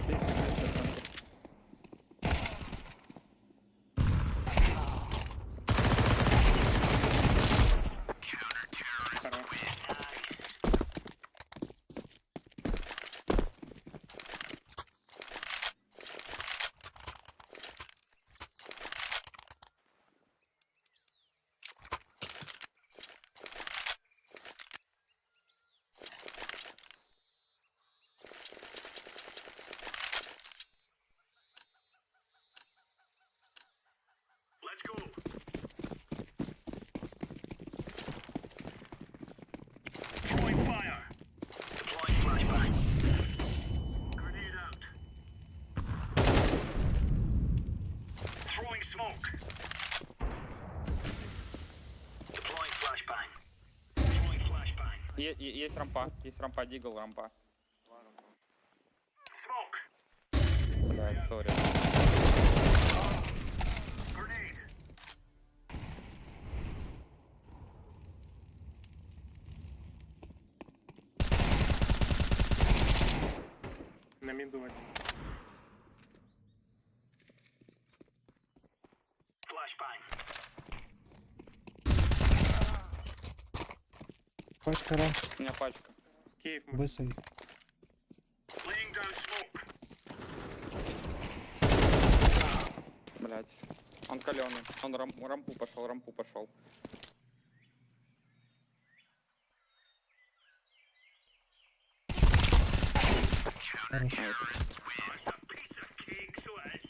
S7: Близко.
S6: Let's go. Throwing fire. Deploying flashbang. Grenade out. Throwing smoke. Deploying flashbang. Throwing flashbang.
S7: Есть рампа, дигл рампа.
S6: Smoke.
S7: Блядь, сори.
S6: Grenade.
S3: На миду один.
S6: Flashbang.
S4: Пачка рам.
S7: У меня пачка.
S3: Киев мы.
S4: Высови.
S6: Laying down smoke.
S7: Блядь. Он каленый. Он рампу пошел.
S4: Хорош.
S7: Найс.
S6: That's a piece of cake, so it is.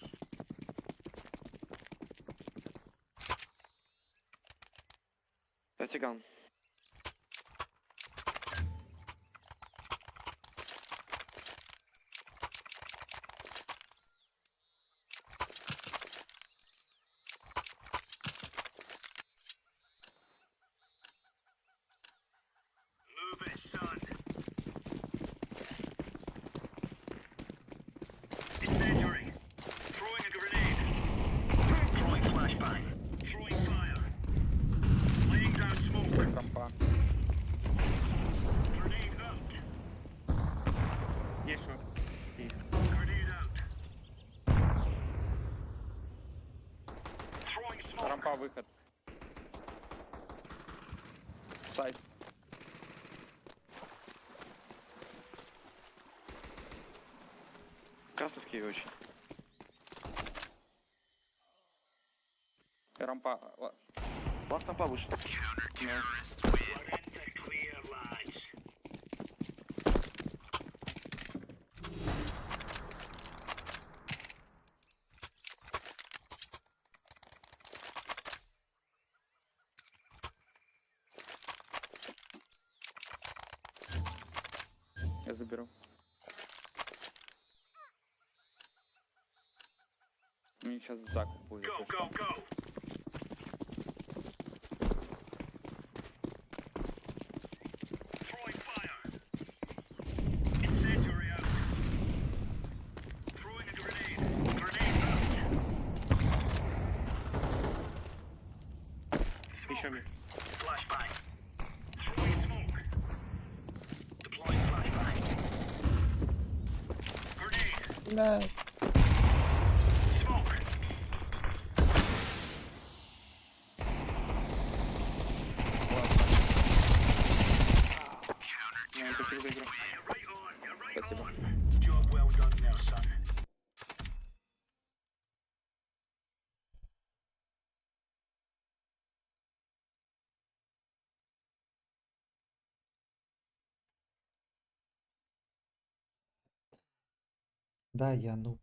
S5: Дайте ган.
S6: Move it, son. Incendiary. Throwing a grenade. Throwing flashbang. Throwing fire. Laying down smoke.
S7: Есть рампа.
S6: Grenade out.
S3: Есть шот. Киев.
S6: Grenade out. Throwing smoke.
S7: Рампа, выход. Сайт.
S5: Красный в Киеве очень.
S7: Рампа.
S5: Ласт рампа вышел.
S6: We're in the clear, lads.
S7: Я заберу. Мне сейчас закуп будет.
S6: Go,
S7: если
S6: go,
S7: что.
S6: go. Throwing fire. Incendiary out. Throwing a grenade. Grenade out.
S3: Еще мид.
S6: Flashbang. Throwing smoke. Deploying flashbang. Grenade. Smoke.
S3: Спасибо за игру.
S6: You're right on. You're right
S7: Спасибо.
S6: on. Job well done there, son.
S4: Да, я нуб.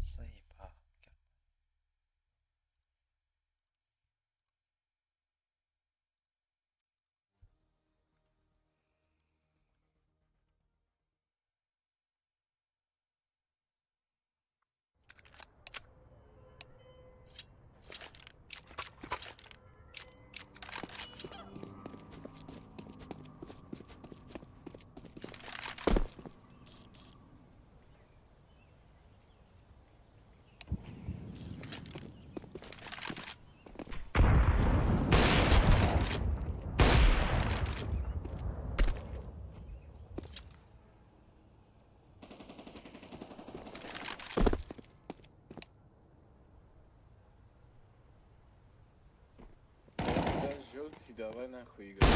S4: Заебал.
S8: Тихий, давай нахуй играть.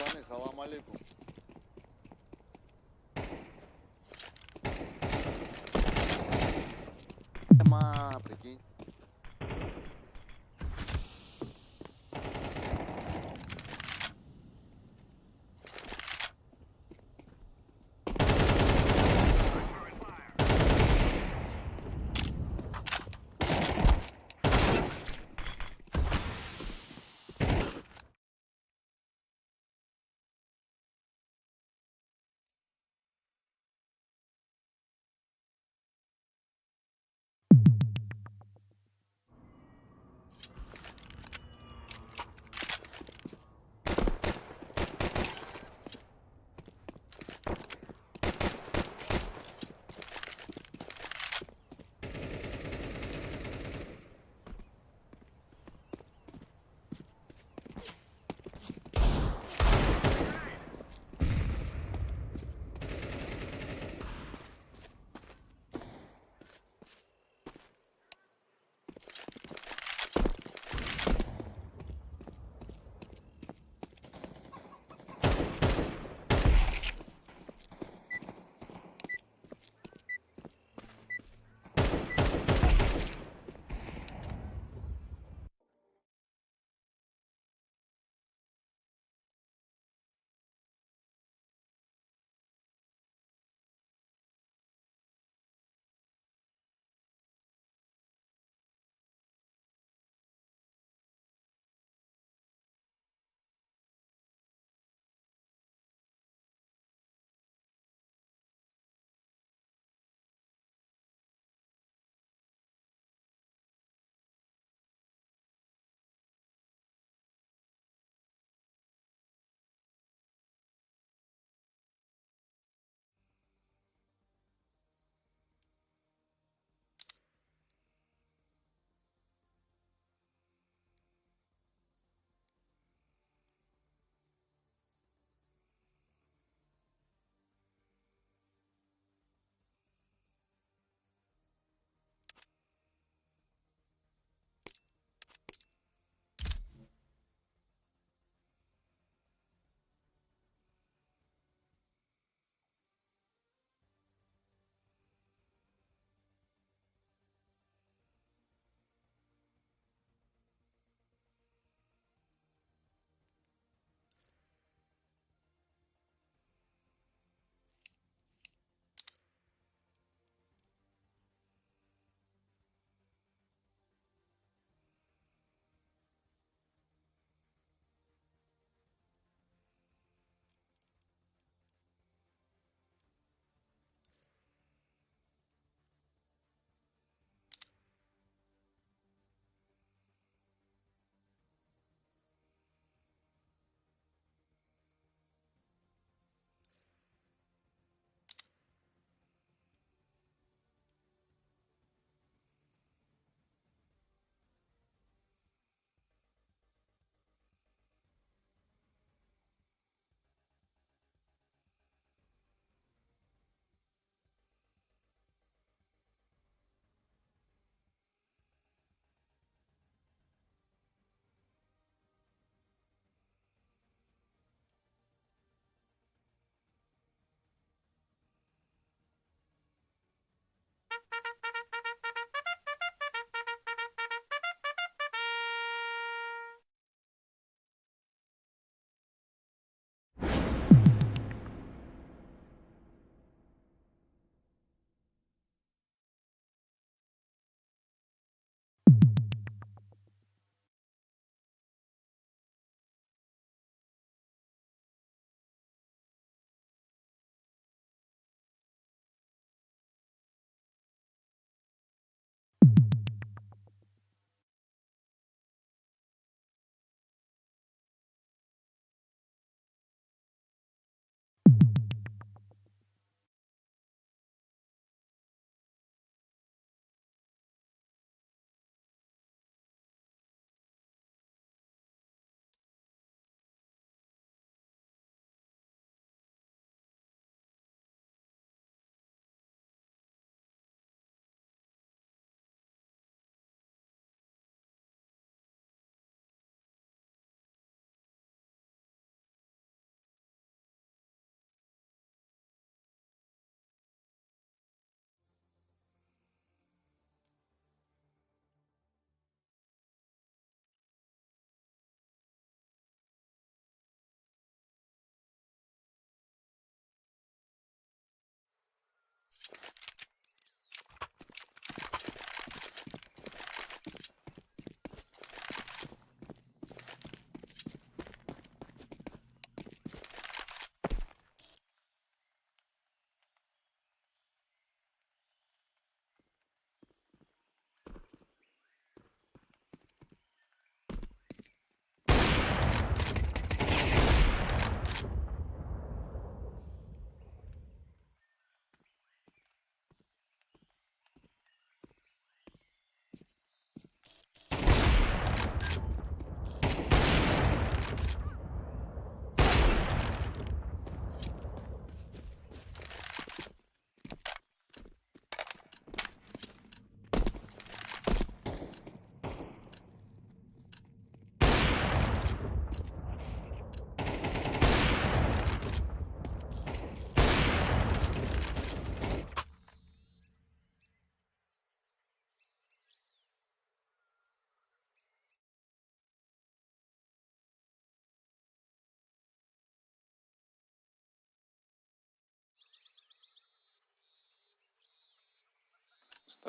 S9: Пацаны, салам алейкум. Прикинь.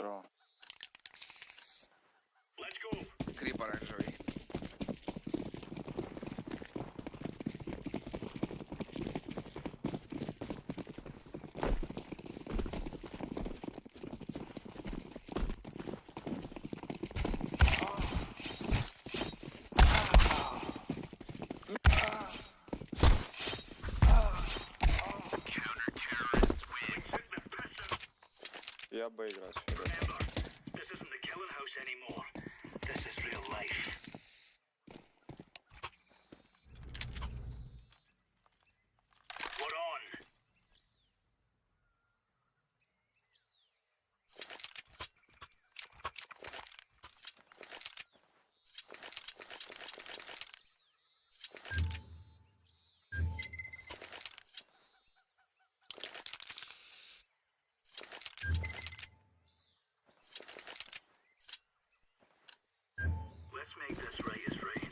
S8: Здорово.
S6: Let's go.
S2: Кріп оранжевий.
S8: Я Б играю.
S6: Remember, this isn't the killing house anymore. This is real life. We're on. Let's make this right as rain.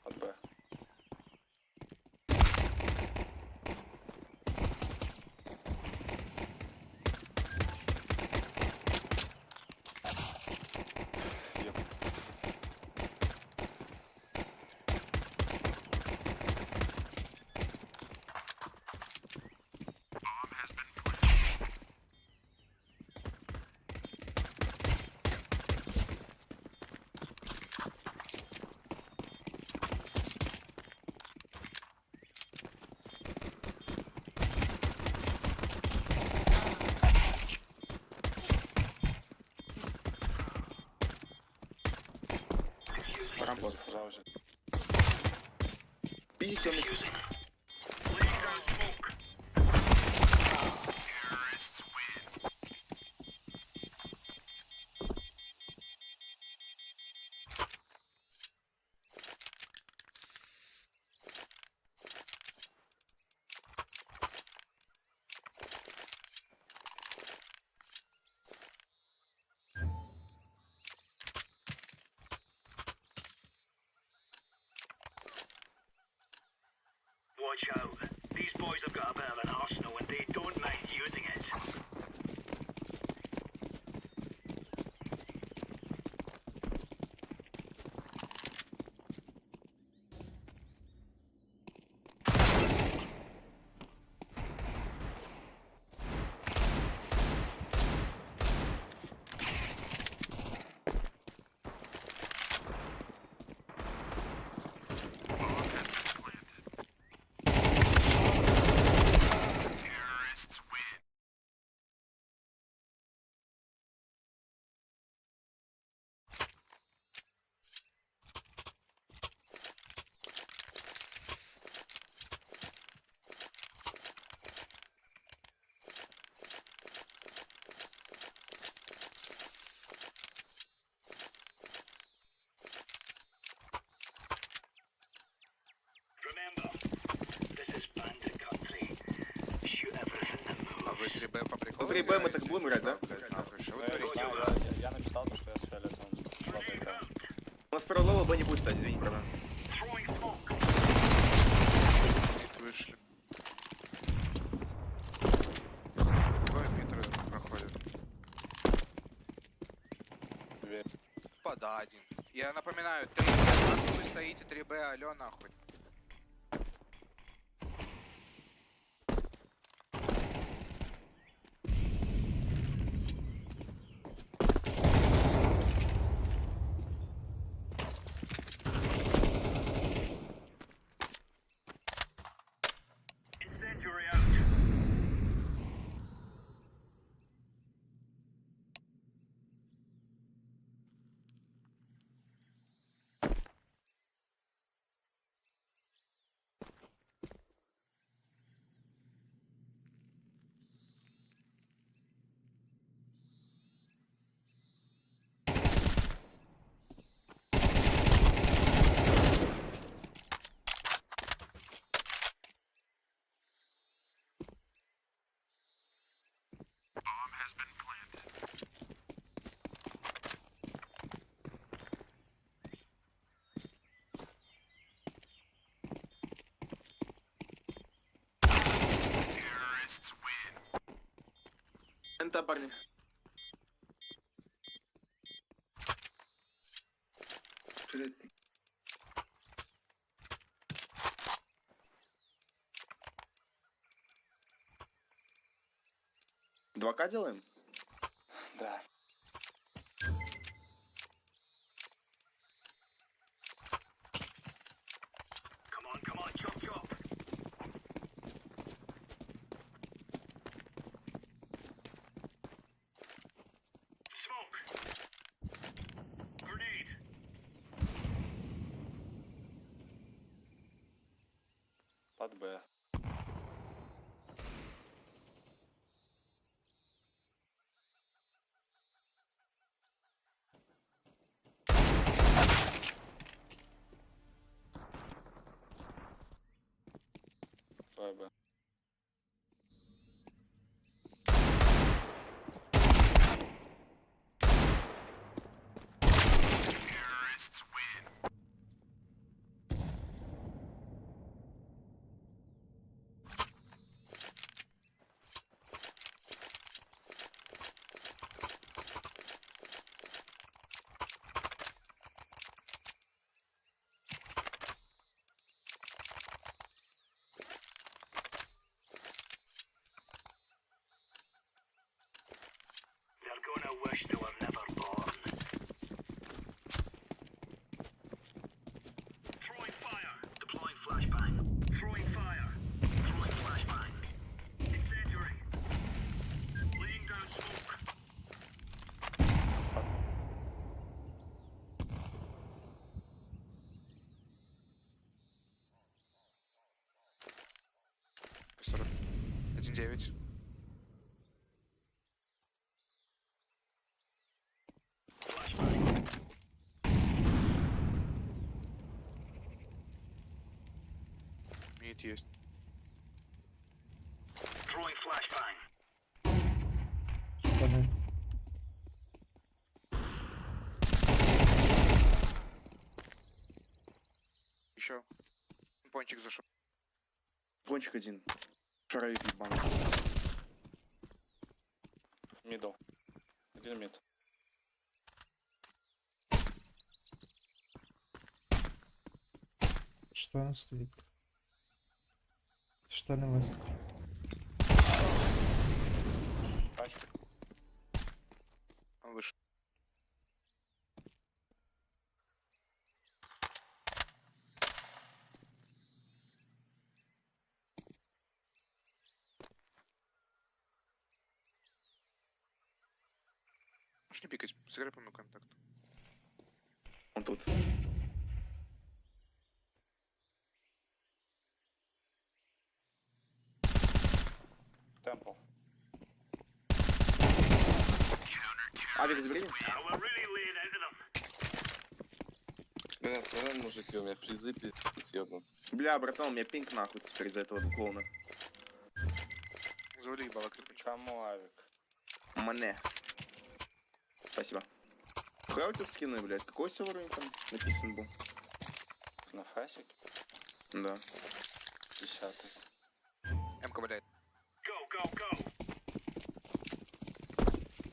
S8: От Б. Єп. Рампос сразу же.
S6: Playground smoke. Watch out. These boys have got a bit of an arsenal and they don't mind using it. Remember, this is bandit country. Shoot everything that moves.
S2: А ви 3Б по приколу?
S10: 3Б мы так будем играть, да?
S2: Что вы
S8: Ну, я
S2: творите?
S8: знаю, я написал то, что я с фиолетовым слабо играю.
S10: У нас второго лоба не будет стать, извини, братан.
S6: Throwing smoke.
S2: Мид вышли. Двое Питера проходят.
S8: Дверь.
S2: Пода один. Я напоминаю, 3Б, вы стоите, 3Б, алё нахуй.
S6: Incendiary out.
S10: ульта, парни. Два К делаем?
S8: Да.
S6: Come on, chop, chop. Smoke. Grenade.
S8: Под Б. Твоя Б.
S6: They're gonna wish they were never born. Throwing fire. Deploying flashbang. Throwing fire. Throwing flashbang. Incendiary. Laying down smoke.
S2: Один 9.
S6: Flashbang.
S2: Мид есть.
S6: Throwing flashbang.
S4: Шпаны.
S2: Еще. Пончик зашел.
S10: Кончик один. Шаровик ебаный.
S8: Мидл. Один мид.
S4: Штаны стоит. Штаны лаз.
S8: Пачка.
S2: Он вышел. Можешь не пикать, сыграй по моему контакту.
S10: Он тут.
S8: Темпл.
S10: Авик, забери.
S6: Now we're really laying into them.
S8: Мужики, у меня фризы пиздец ёбнут.
S10: Бля, братан, у меня пинг нахуй теперь из-за этого клоуна.
S2: Завали ебало крепочку.
S8: Кому авик?
S10: Мне. Спасибо. Хуя у тебя скины, блядь? Какой все уровень там написан был?
S8: На фасик?
S10: Да.
S8: 10-й.
S2: М-ка валяет.
S6: Go, go, go.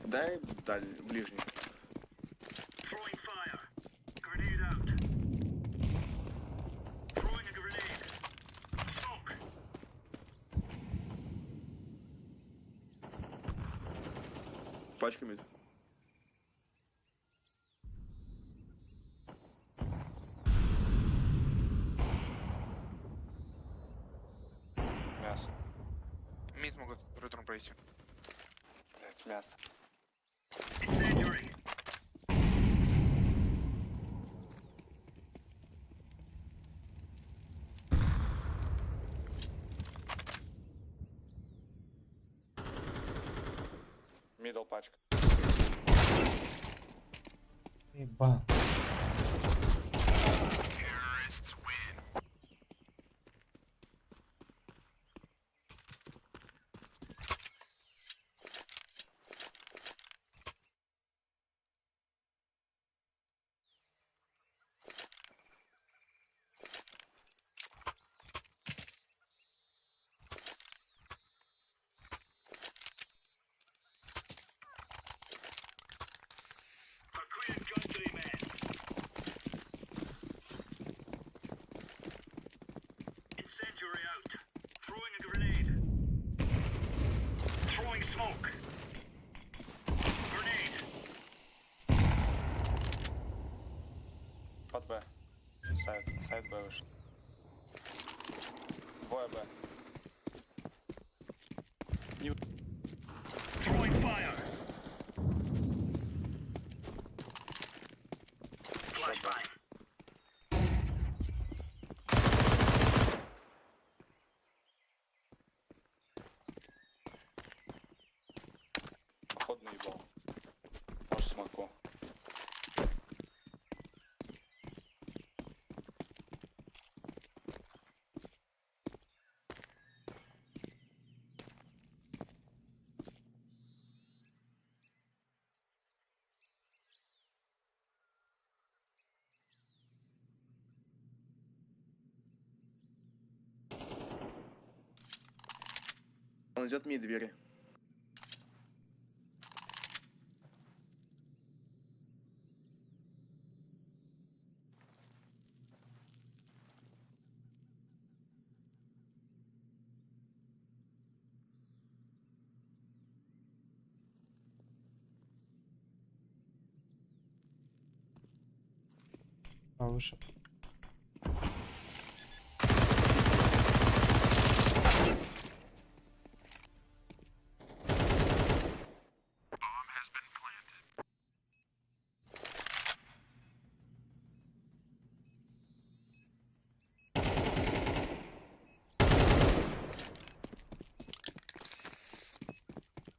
S10: Дай ближний.
S6: Throwing fire. Grenade out. Throwing a grenade. Smoke.
S10: Пачка мид.
S8: Мясо.
S2: Мид могут ретром пройти.
S8: Блять, мясо.
S6: Incendiary.
S8: Мидл пачка.
S4: Еба.
S8: Б вышел. Двое Б.
S6: Throwing fire. Flashbang.
S8: Походу наебал. Может смоку.
S10: Он идет мне двери.
S4: А, вышел.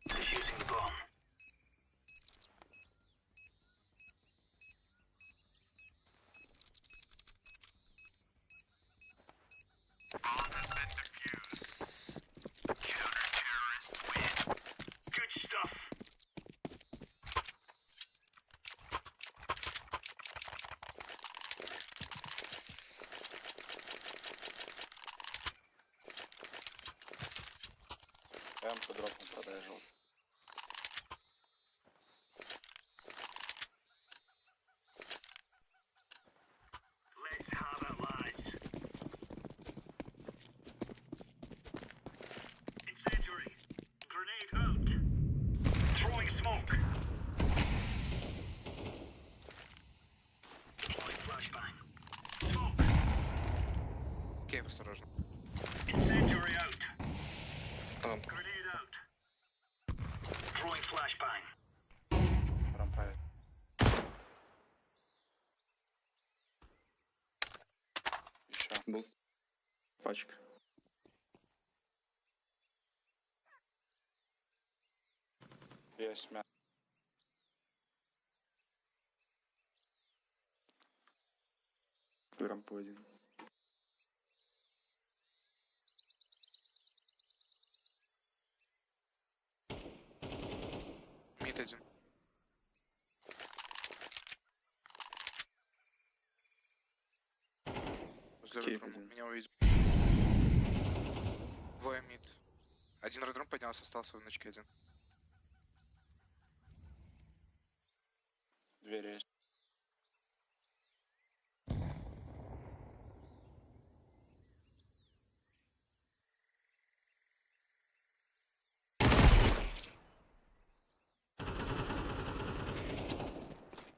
S6: Defusing the bomb. Good stuff.
S8: М-ку дропнул, продолжил.
S6: Let's have it, lads. Incendiary. Grenade out. Throwing smoke. Deploying flashbang. Smoke.
S2: Кейв, осторожно.
S6: Incendiary out.
S2: Там.
S6: Grenade out. Throwing flashbang.
S8: Рампает. Еще.
S2: Был.
S10: Пачка.
S8: Есть мясо.
S10: Рампу один.
S2: Мид один. Возле
S10: Кейв
S2: редрума.
S10: один.
S2: Меня увидел. Двое мид. Один редрум поднялся, остался в ночке один.
S8: Двери есть.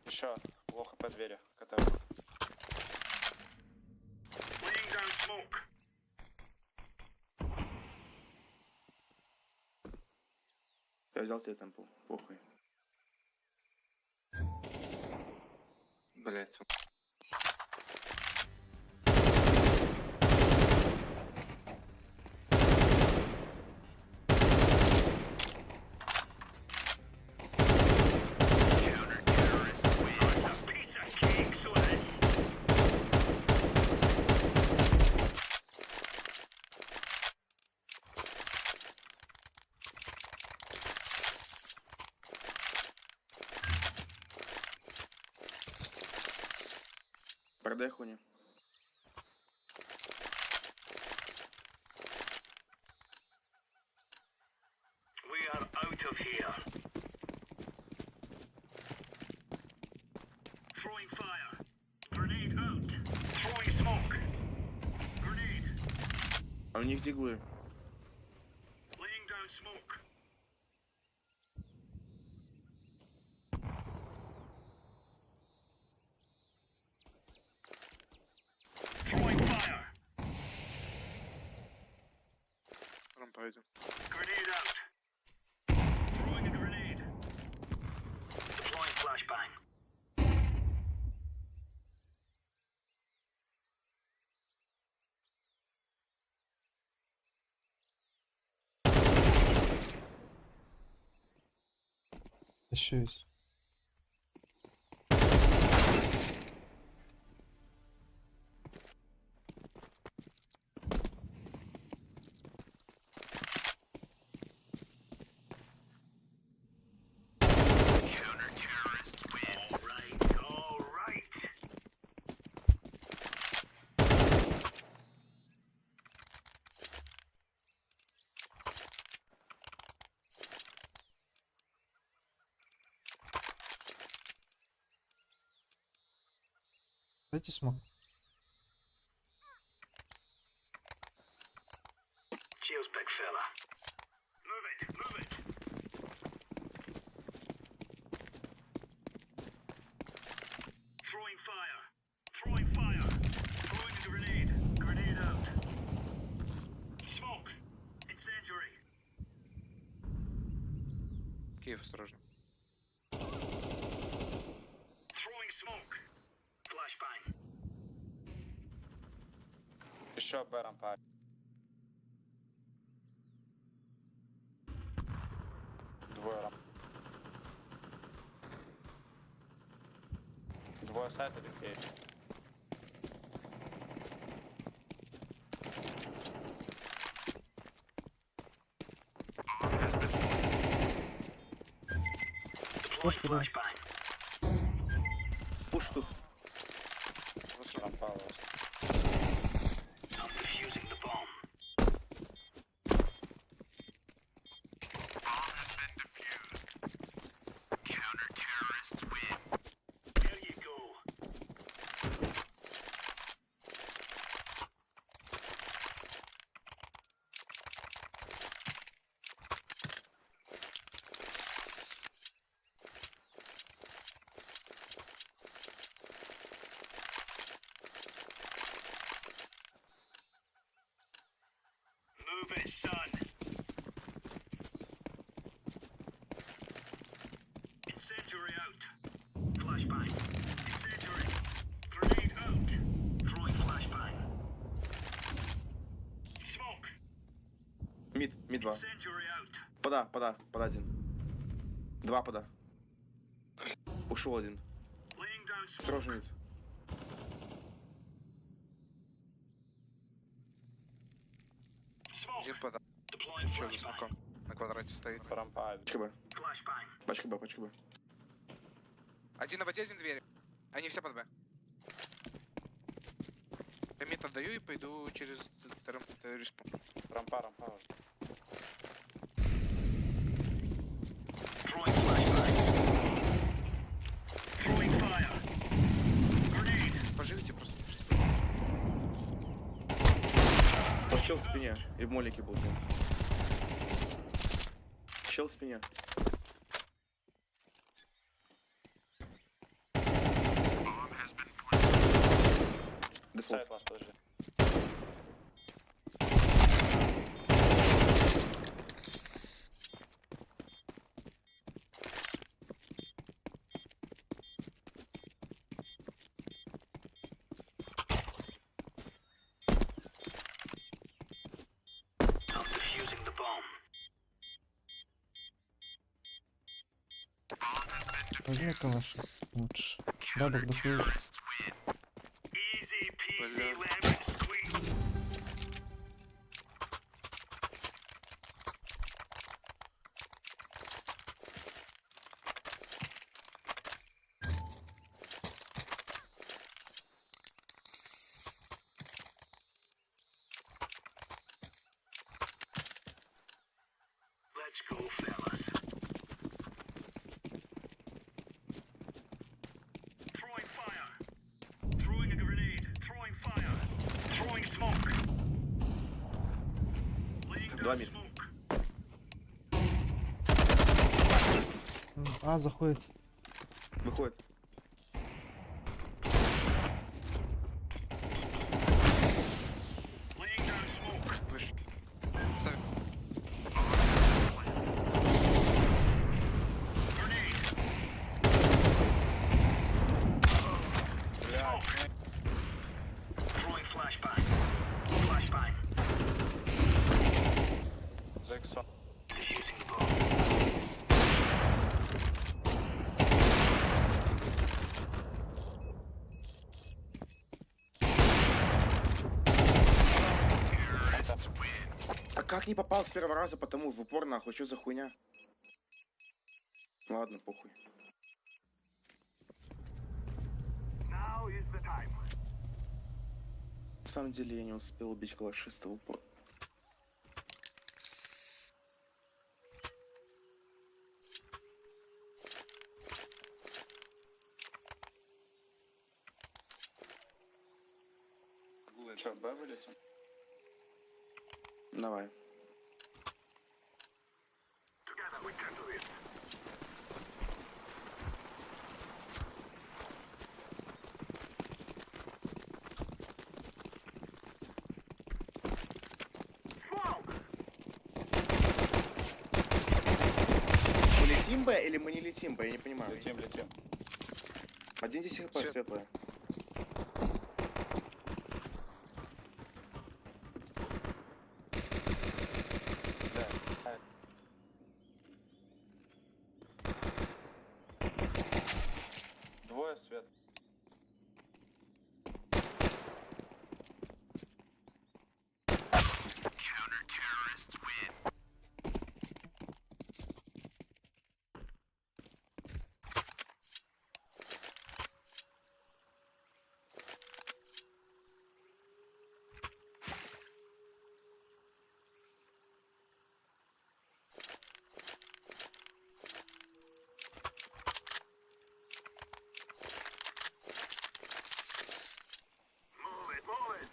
S8: Еще. Лоха по двери. КТ.
S6: Laying down smoke.
S10: Я взял тебе темпл. Похуй.
S2: Блять.
S6: A piece of cake, so it is.
S10: Продай хуйню.
S6: We are out of here. Throwing fire. Grenade out. Throwing smoke. Grenade.
S10: А у них диглы.
S6: Laying down smoke. Throwing
S2: Рампа один.
S6: Grenade out. Throwing a grenade. Deploying flashbang.
S4: Тащусь.
S6: All right.
S4: Дайте смог.
S6: Cheers, big fella. Move it, move it. Throwing fire. Throwing fire. Throwing a grenade. Grenade out. Smoke. Incendiary.
S2: Киев, осторожно.
S6: Throwing smoke. Flashbang.
S8: Еще Б рампа. Двое рамп. Двое сайт, один кейс.
S4: Пуш куда?
S6: Flashbang.
S10: Пуш тут.
S8: Рампа лост.
S6: I'm defusing the bomb. There you go. Move it, son. Incendiary out. Flashbang. Incendiary. Grenade out. Throwing flashbang. Smoke.
S10: Мид 2.
S6: Incendiary out.
S10: Пода один. 2 пода. Ушел один.
S6: Laying down smoke.
S10: Осторожно, мид.
S6: Smoke.
S2: Один пода.
S6: Deploying
S2: Еще за
S6: flashbang.
S2: смоком. На квадрате стоит.
S8: Рампа.
S10: Пачка Б.
S6: Flashbang.
S10: Пачка Б, пачка Б.
S2: Один на воде, один в двери. Они все под Б. Я мид отдаю и пойду через респу.
S8: Рампа.
S6: Throwing flashbang. Throwing fire. Grenade.
S2: Поживите просто.
S10: Чел в спине. И в молике был нет. Чел в спине. Дефолт.
S8: Сайт вас, подожди.
S6: I'm defusing the bomb.
S4: Возьми калаш. Лучше. Бабок дохуешь.
S6: Easy peasy
S2: Бля.
S6: lemon squeeze. Let's go, fellas. Throwing fire. Throwing a grenade. Throwing fire. Throwing smoke. Laying
S10: Два
S6: down
S10: мид.
S6: smoke.
S4: А, заходит.
S10: Выходит.
S6: Laying down smoke.
S2: Выше. Ставь.
S10: как не попал с первого раза, потому в упор нахуй, что за хуйня? Ладно, похуй.
S6: Now is the time.
S10: На самом деле я не успел убить калашиста в упор.
S8: Че, Б вылетим?
S10: Давай.
S6: Together we can do it. Smoke!
S10: Мы летим Б или мы не летим Б? Я не понимаю.
S8: Летим.
S10: Один 10 хп,
S2: Свет.
S10: светлая.
S8: Да. сайт. Двое свет.
S6: Move it.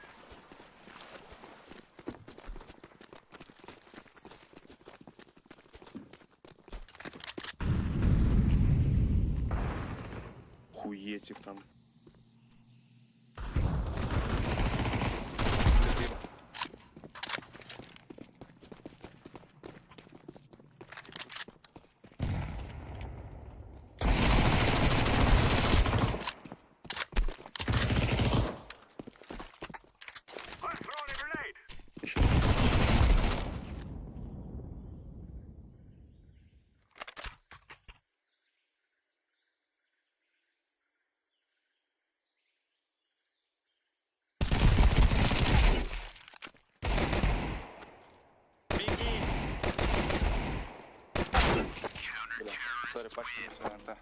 S10: Хуетик там.
S6: I'm throwing a grenade.
S10: Еще.
S8: Бля, сори, почти не ТНТ.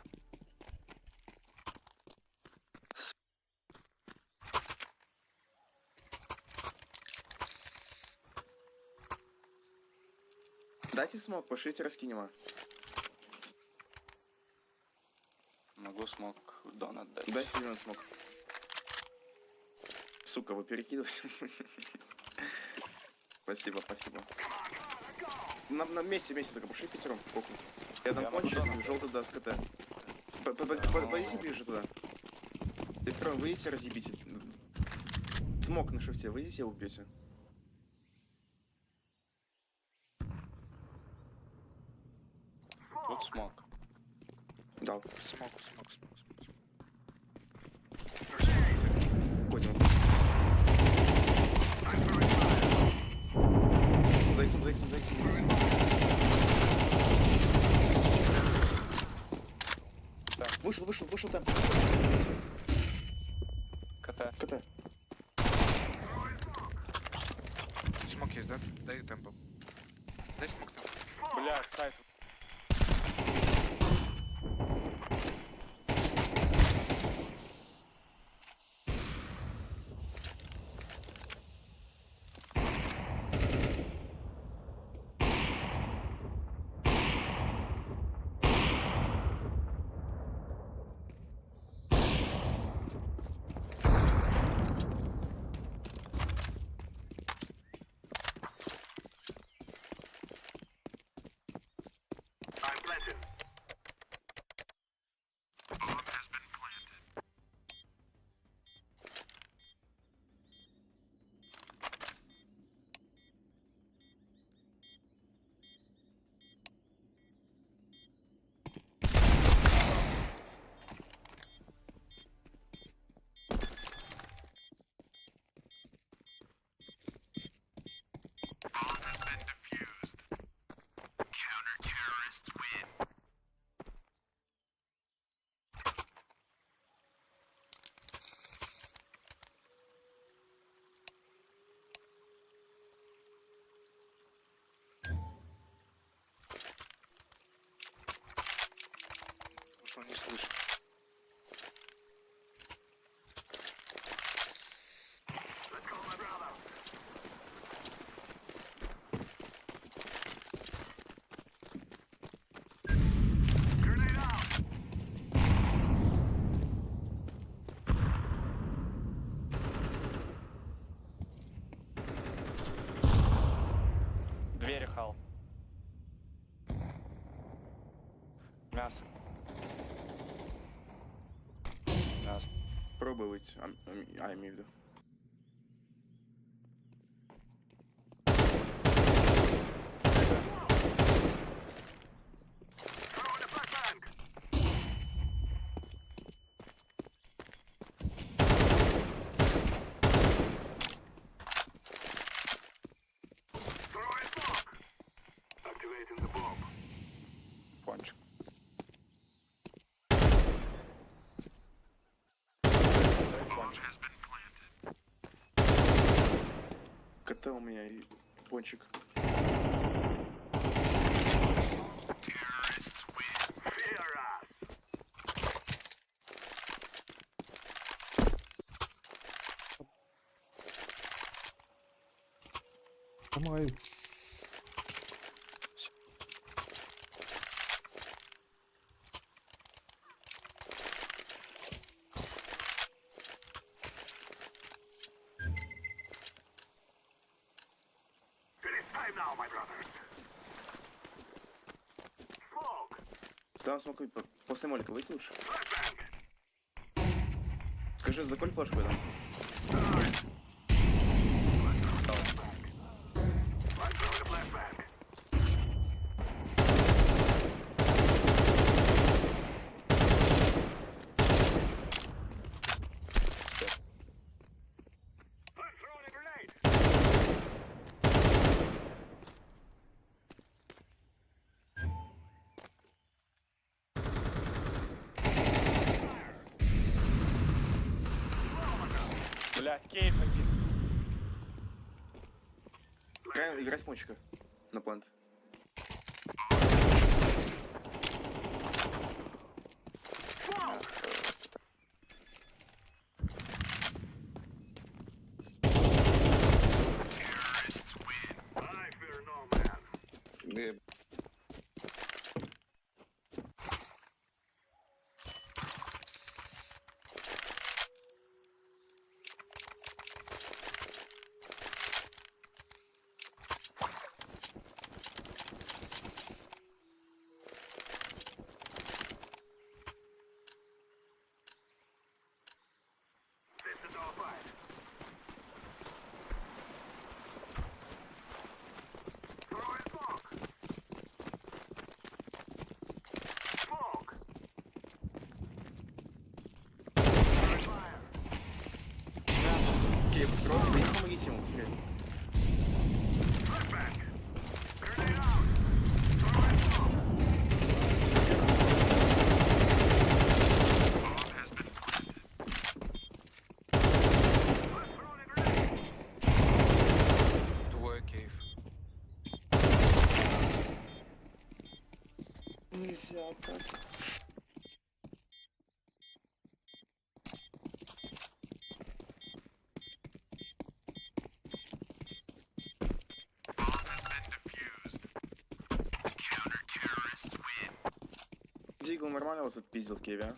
S10: Дайте смог, пошлите раскинемо.
S8: Могу смог донат дать.
S10: Дай сильно смог. Сука, вы перекидываете. Спасибо. На месте только пошли пятером. Похуй. Я там
S8: Я могу
S10: кончил,
S8: донат.
S10: желтый даст КТ. Подойдите ближе туда. Петрон, выйдите, разъебите. Смог на шифте, выйдите, убейте.
S8: Тут смог.
S10: Дал.
S2: Смок.
S10: Ходим. За иксом.
S8: Так.
S10: Вышел там.
S8: КТ.
S2: Смок есть, да? Дай темпо. Дай смок там.
S8: Бля, сайт.
S10: Пробуй выйти. Я имею в виду.
S8: Пончик.
S10: КТ у меня и пончик.
S4: Помагаю.
S10: Да, смогу после молика выйти лучше. Скажи, за коль флешку дам?
S8: Блядь, кейф один.
S10: Играй с пончика на плант. Кейв устроил, да не помогите ему быстрее.
S2: Двое кейв.
S10: Нельзя так. Дигл нормально вас отпиздил в Киеве, а?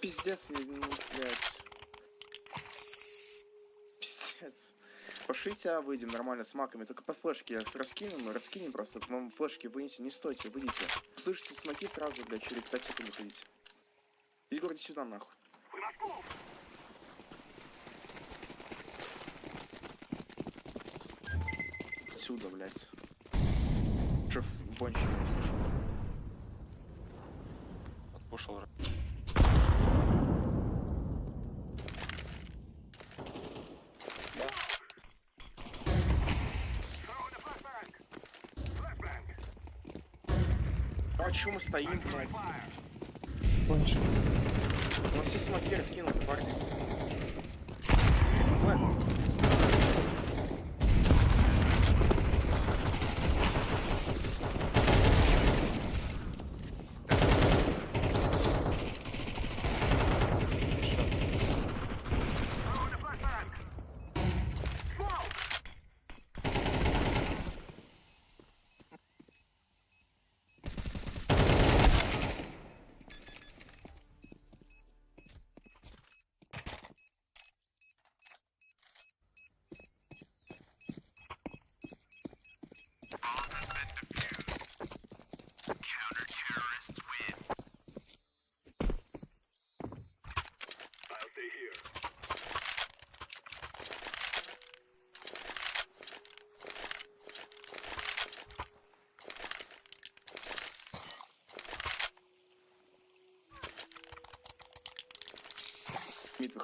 S10: Пиздец, блядь. Пиздец. Пошлите, а выйдем нормально с маками. Только по флешке раскинем просто. Вам флешки вынесем, не стойте, выйдите. Слышите смоки сразу, блядь, через 5 секунд выходите. Егор, иди сюда, нахуй. Отсюда, блядь. Шеф, бончик, слушай.
S8: Отпушил.
S10: А чё мы стоим, блядь?
S4: Пончик.
S10: У нас все смоки раскинуты, парни. Ладно.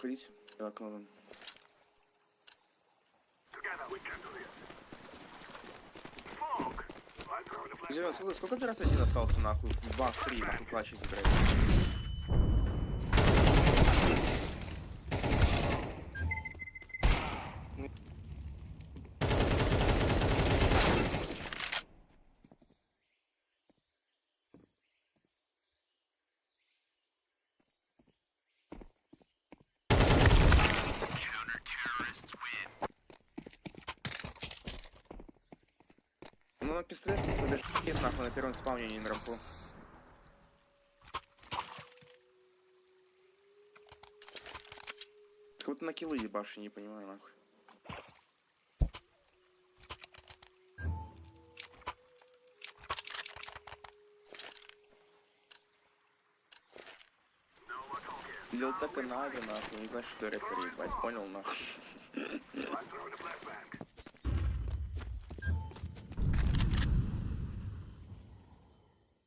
S10: Выходите. Я окно вон.
S6: Together we can do this. Smoke. I throw the
S10: Зелён,
S6: flashbang.
S10: сколько ты раз один остался нахуй? 2-3 нахуй клатчи забирать. Ну на пистолет подожди, нахуй на первом спауне, не на рампу. Как будто на киллы ебаши, не понимаю нахуй. Делал так и надо, нахуй, не знаешь, что рэпер ебать, понял нахуй.
S6: I throw the flashbang.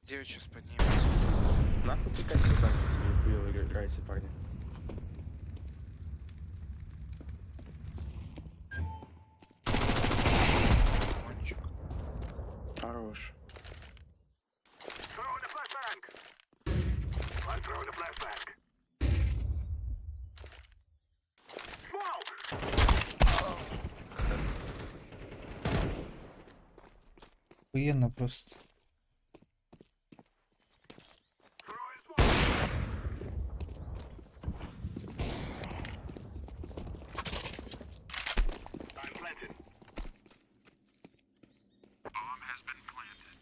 S5: Девять сейчас поднимется.
S10: Нахуй пикайте танки себе хуёво играете, парни.
S5: Кончик.
S10: Хорош.
S6: Throw the flashbang. I throw the flashbang. Smoke.
S4: Охуенно просто.
S6: Throwing smoke. I'm planted. Bomb has been planted.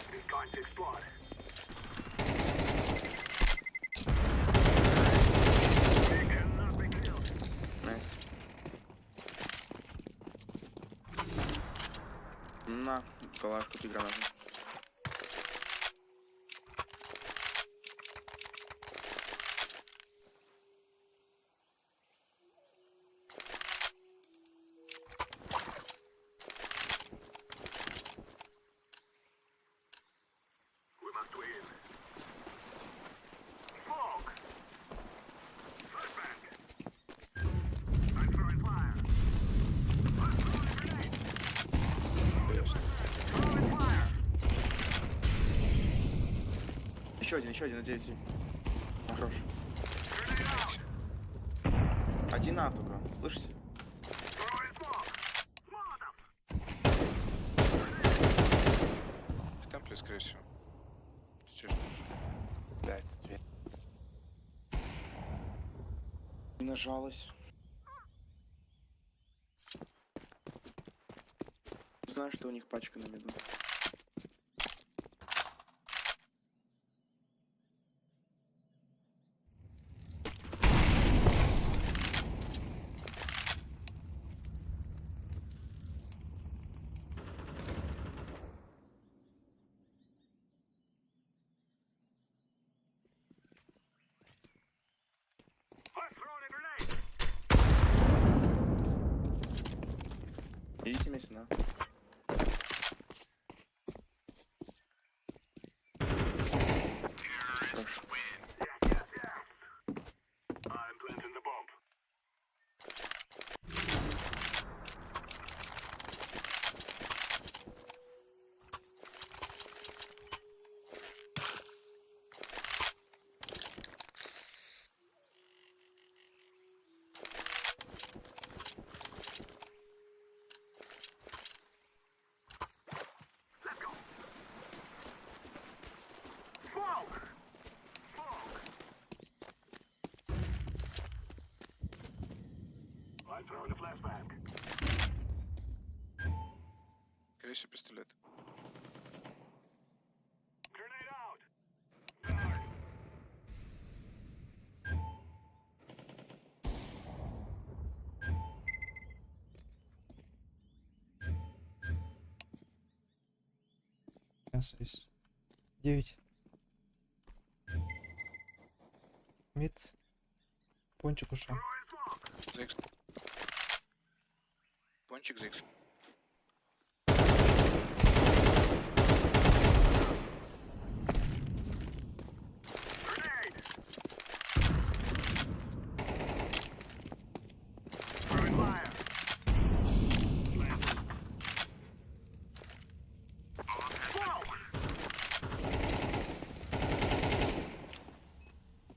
S6: He's going to explode. He cannot be killed.
S10: Найс. На, калаш, купи гранату.
S6: We must win. Smoke. Flashbang. I'm throwing fire. I'm throwing a grenade. Throwing fire.
S10: Еще один, на 9. Хорош.
S6: Grenade out.
S10: Один А только, слышите?
S6: Throwing smoke. Molotov.
S5: В темпле, скорее всего. Чё ж тут?
S8: Блядь, дверь.
S10: Не нажалась. Знаю, что у них пачка на виду.
S6: I'm throwing a grenade.
S10: Идите вместе, на. Хорош.
S6: Yes. I'm planting the bomb. Let's go. Smoke. I'm throwing a flashbang.
S5: Скорее всего, пистолет.
S6: Grenade out.
S4: мясо есть. 9. Мид. Пончик ушел.
S2: ZX. Пончик ZX.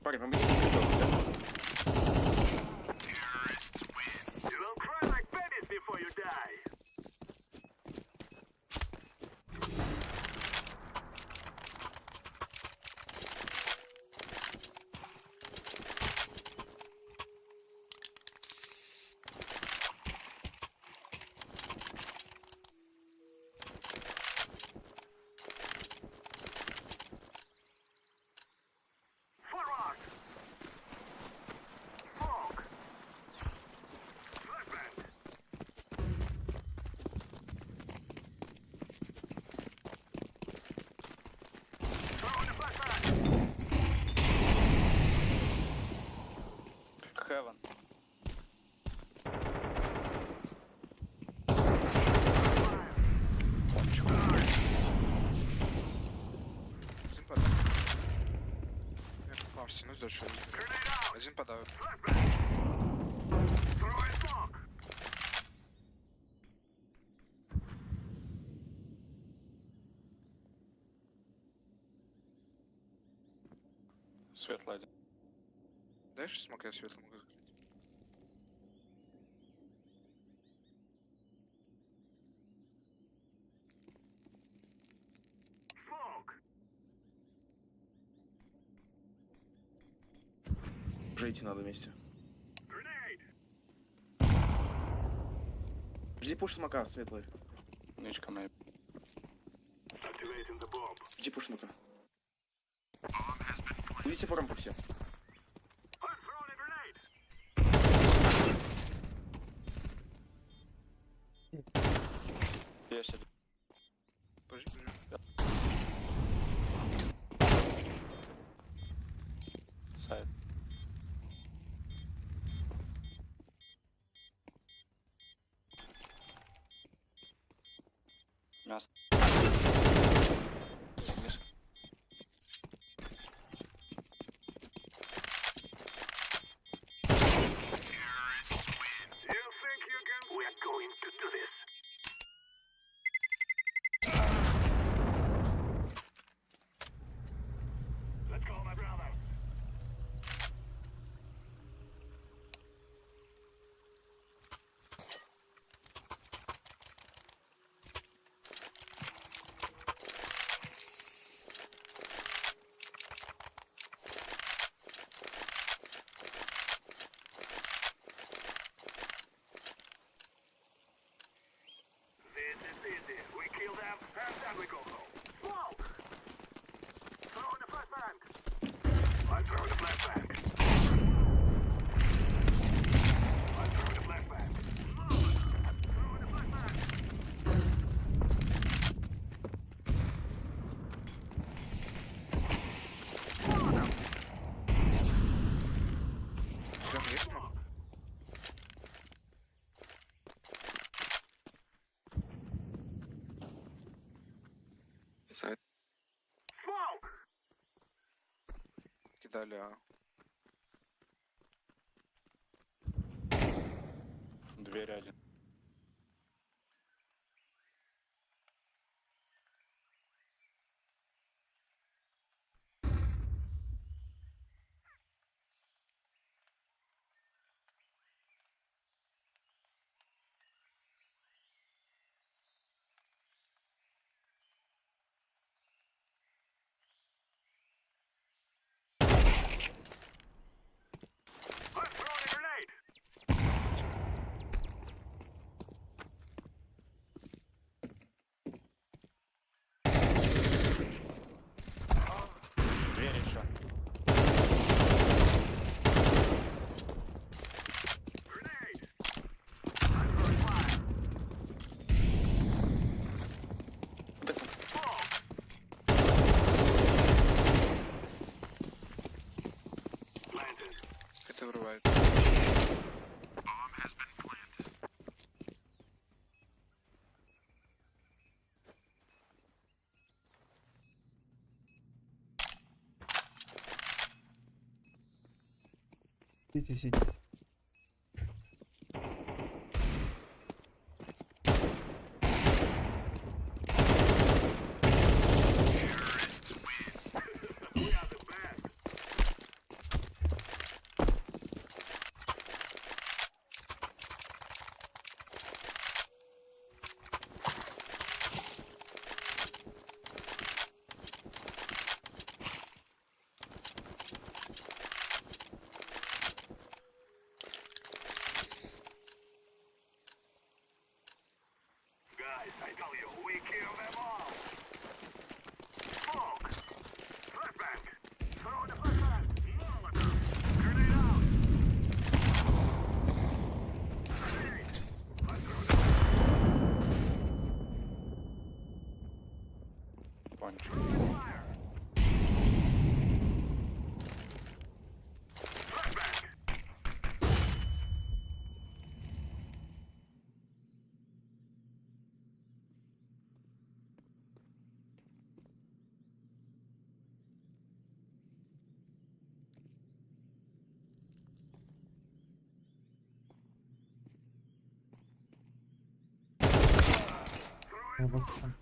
S10: Парень, помогите мне кто-то.
S6: You will cry like babies before you die. Forward. Smoke. Flashbang. Throw in the flashbang.
S7: Heaven.
S2: Один подав. Я попав, стіну зайшов.
S6: Grenade out.
S2: Один подав.
S6: Flashbang. Throw in smoke.
S7: Светлый один.
S2: Даєш смок, я світло можу закрити.
S6: Smoke.
S10: Уже идти надо вместе.
S6: Grenade.
S10: Жди пуш смока, светлый.
S7: Нычка моя.
S6: Activating the bomb.
S10: Жди пуш смока. Идите по рампу все.
S6: I'm throwing a grenade.
S7: Есть один.
S2: Пожди, блін.
S7: Сайт. Мясо. Вниз.
S6: You think you can? We're going to do this. Let's go, my brother. This is easy. We kill them, and then we go home. Smoke! Throw in the flashbang! I throw the flashbang. I throw the flashbang. Smoke! Throw in the flashbang.
S2: Прям є смок? Сайт.
S6: Smoke!
S2: Кидали А.
S7: Дверь один.
S6: I'm throwing a grenade!
S2: Ты врывает.
S4: Сити, сити.
S6: Guys, I tell you, we kill them all. Smoke. Flashbang. Throw the flashbang. Molotov. Grenade out. Grenade. I throw the
S7: Punch.
S6: fire. Flashbang.
S4: Я боксом.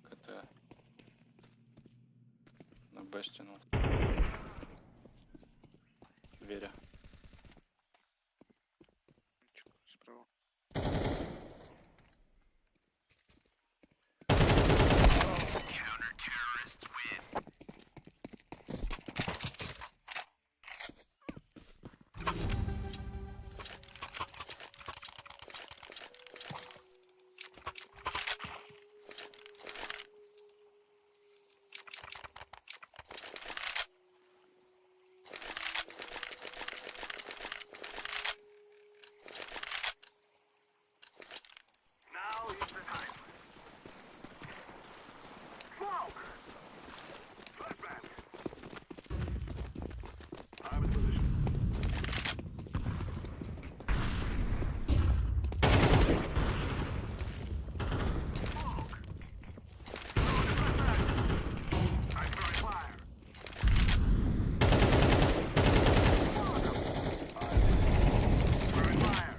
S7: КТ. На Б стянул. Веря.
S2: Справа.
S6: Now is the time. Smoke. Flashbang. I'm in position. Smoke. Throw the flashbang. I'm throwing fire. Throwing fire.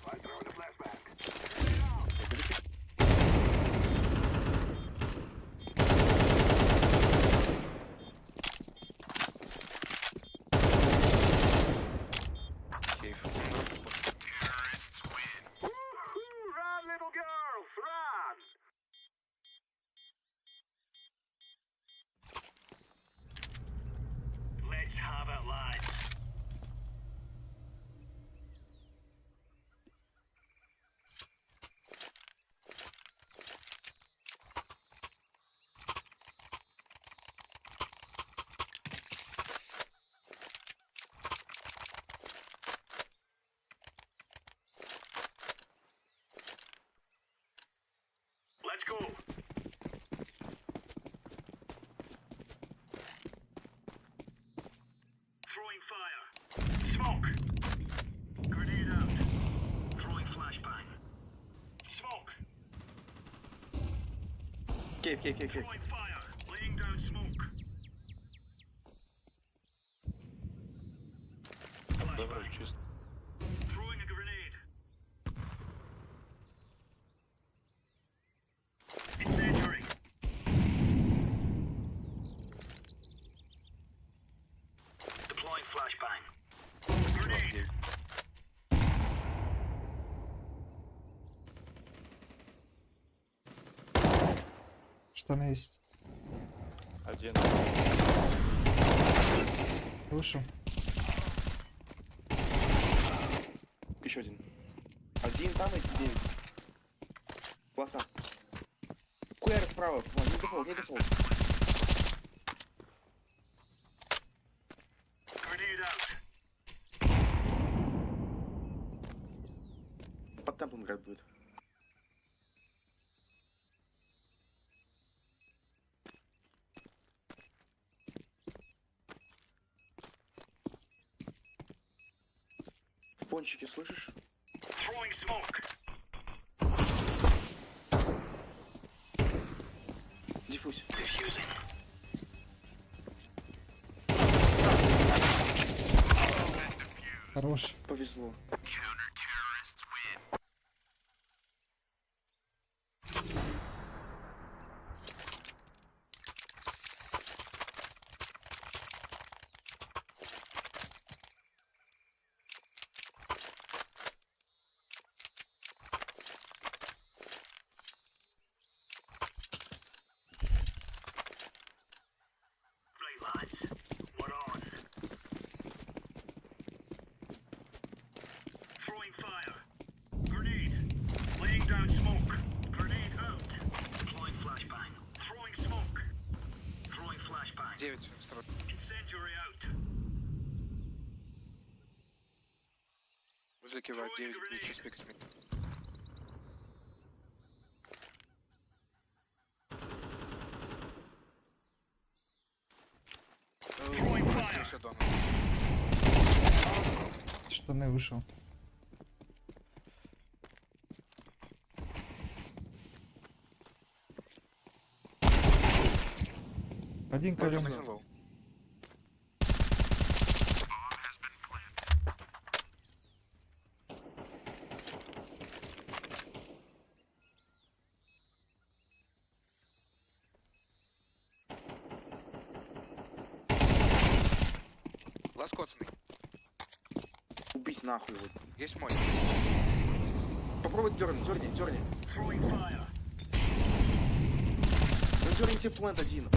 S6: I'm throwing the flashbang.
S2: Кейв.
S6: Woo-hoo! Run, little girls, run! Let's have it, lads. Let's go. Throwing fire. Smoke. Grenade out. Throwing flashbang. Smoke.
S10: Кейв.
S6: Throwing fire. Laying down smoke.
S7: Добре, чисто.
S6: Throwing a grenade. Incendiary. Deploying flashbang. Grenade.
S4: Штаны есть.
S7: Один.
S4: Вышел.
S10: Еще один. Один там и 9. Классно. Куэр справа. Не дефолт. темпом играть будет. В пончике, слышишь?
S6: Throwing smoke.
S10: Диффуз.
S6: Diffusing.
S4: Хорош.
S10: Повезло.
S6: Counter-terrorists win. Right, lads. We're on. Throwing fire. Grenade. Laying down smoke. Grenade out. Deploying flashbang. Throwing smoke. Throwing flashbang.
S2: 9 строй.
S6: Incendiary out.
S2: Возле кива 9, ключи спикать.
S6: Throwing fire.
S2: Еще дома.
S4: Штаны вышел. Один колен.
S2: Hello. Ласкоцный.
S10: Убить нахуй его.
S2: Есть мой.
S10: Попробуй дерни.
S6: Throwing fire.
S10: Ну дерните плент один.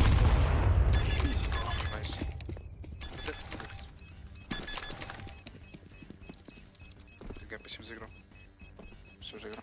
S2: Найс. Спасибо за игру. Все же игру.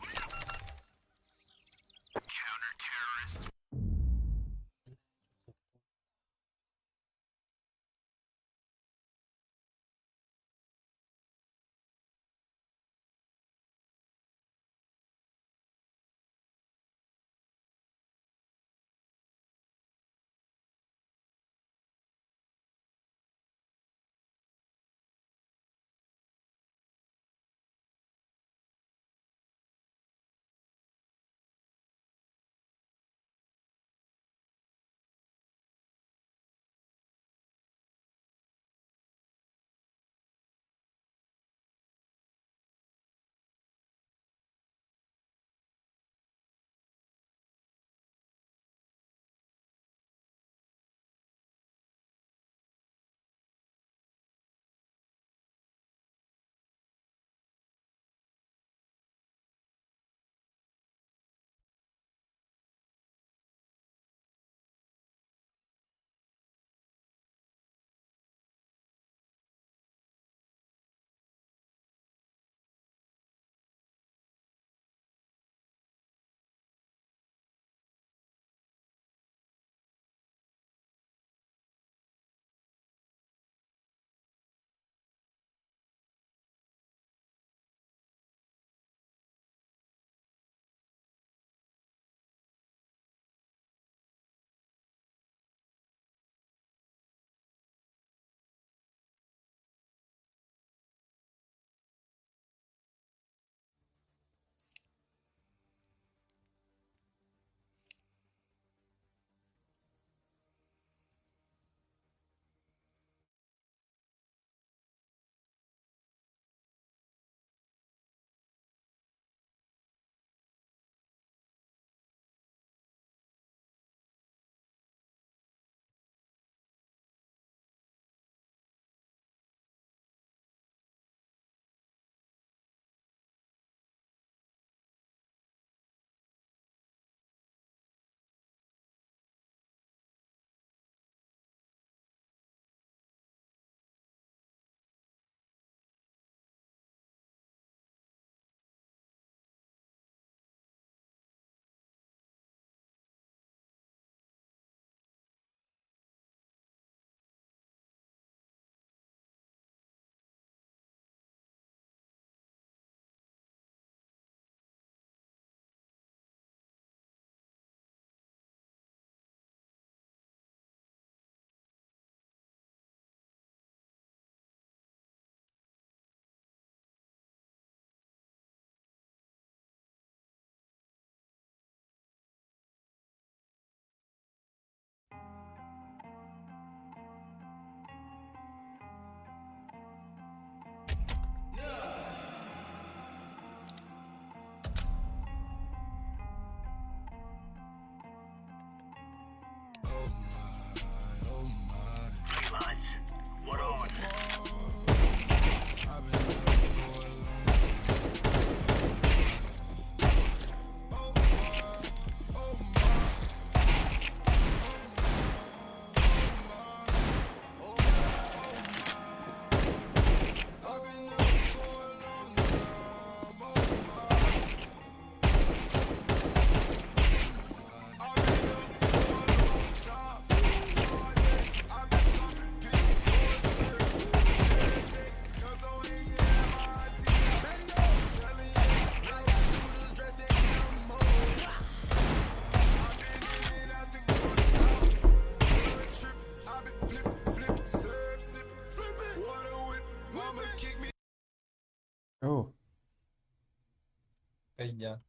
S11: Кайя.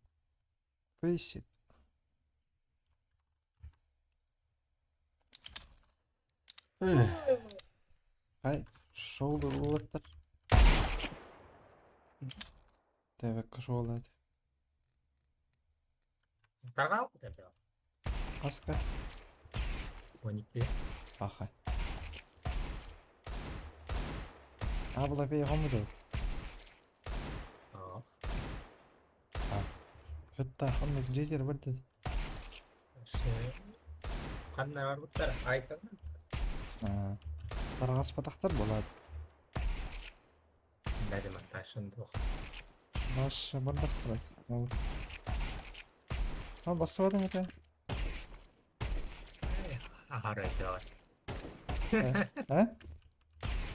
S4: Фейсик. Хай, шоу болуптар. Тебек шоу болот.
S11: Каргал деп.
S4: Аска.
S11: 12.
S4: Аха. Абла бей хомуду.
S11: اه
S4: Хытта хомуд жетер бирди.
S11: Қандай бар бұттар? Айтын.
S4: Таргас патактар болот.
S11: Бәді мен ташынды оқ.
S4: Баш бардак турат. Басып атам экен.
S11: Ахар айдағат.
S4: А?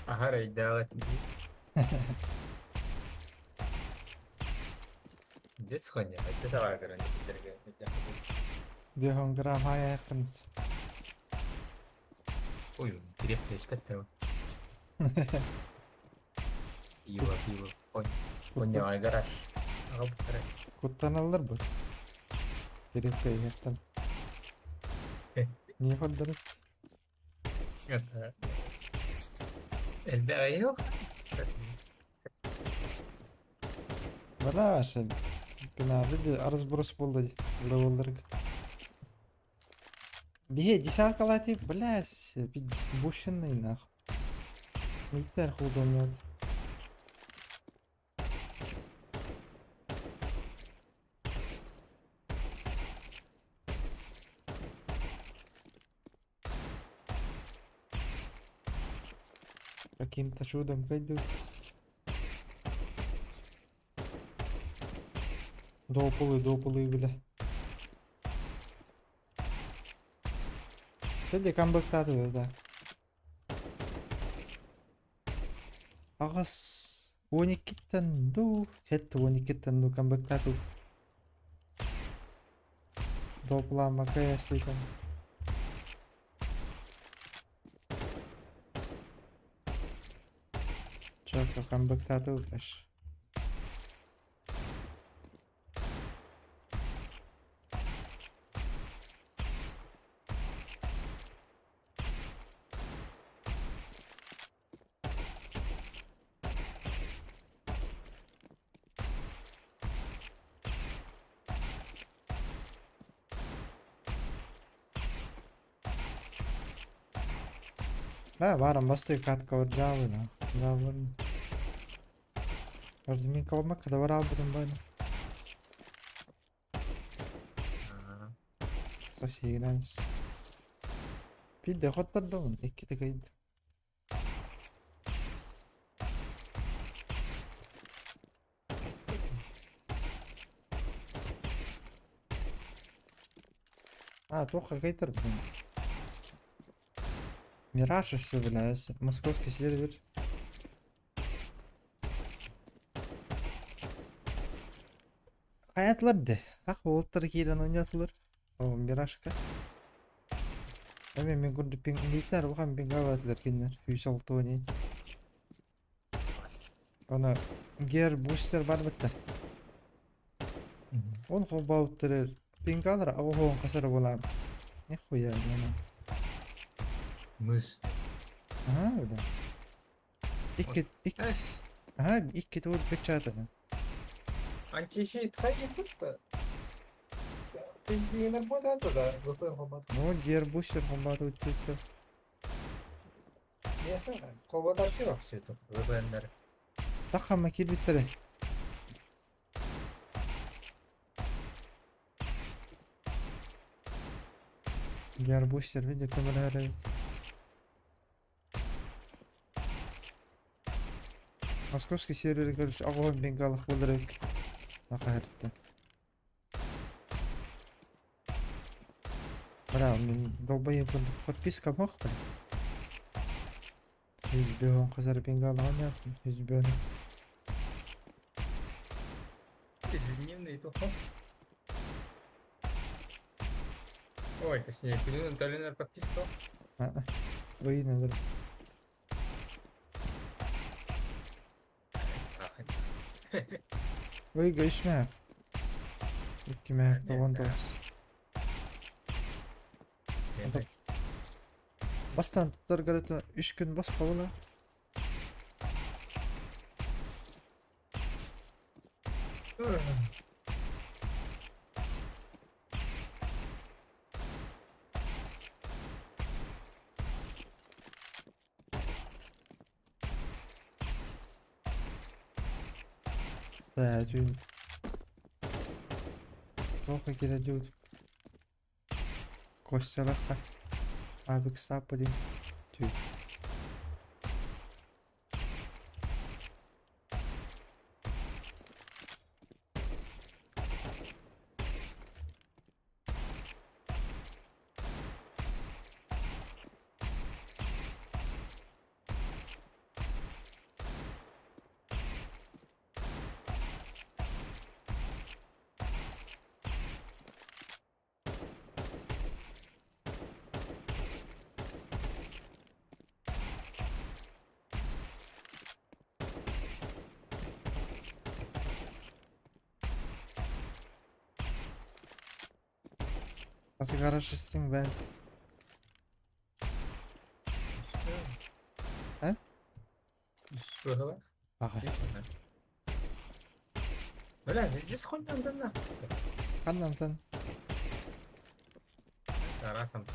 S11: Ахар айдағат. Дес хоня, айтты сабар көрін.
S4: Дехон грам хая якынс.
S11: Ой, директор ішпетті. Пиво. Хоня айгараш. Аға бұттары.
S4: Куттаналар бу. Директе яктан. Не ходдары?
S11: Әлбе айық.
S4: Бара сен. Бина биди арыз бурус болду. Левелдерге. Бие десяткалати, блядь, бушенный нахуй. Митер худомет. Каким-то чудом пойдут. Допулы, бля. Hadi камбэктады да. Агас 12-тен ду, хет 12-тен ду камбэктады. Доплама каясы там. Чака камбэктады укаш. Да, барам басты катка уржабы да. Жабын. Ордымен калмак да вара будем бана. Сосигнайс. Пидде хоттардым, эки текейд. Тоха хейтер блин. Мираж все, блядь. Московский сервер. Hayatlardı. Oltları kiren oynatılır. O Mirage'ka. Hemen ben kurdu ping militer olgan ping aladılar kinler. 106 oynayın. Ona gear booster var bitti. Он хобаутер пинг алыр, ого касар болам. Нихуя, yani.
S11: Мыс.
S4: Ага, да. İki tur pekçata.
S11: Антишит ходит тут-то. Ты не работал туда, ВП хобат.
S4: Ну, гербустер хобат утюкта.
S11: Я знаю, хобат арчирок все это, ВПНР.
S4: Таха макир битtere. Гербустер виде камера. Московский сервер, короче, огонь бенгалах болдырык. Нахайртты. Бля, мен долбоеб подписка мох, бля. Yüzbüğün kızarı bengalı oynatın. Yüzbüğün.
S11: Ежедневный доход. Ой, точнее, Пилюн Толинер подписка.
S4: Выйдет. Выйга ишме. 2019.
S11: Енді
S4: Бастан туттар гарата 3 күн бас кабыла. Да, дюн. Плохо кирадют. Костя легко. Абик стапади. Тюй. Nasıl garaj istin ben? He?
S11: Üst böyle.
S4: Bak.
S11: Öyle здесь хоть там да нахуй.
S4: Kandan lan.
S11: Тарасом.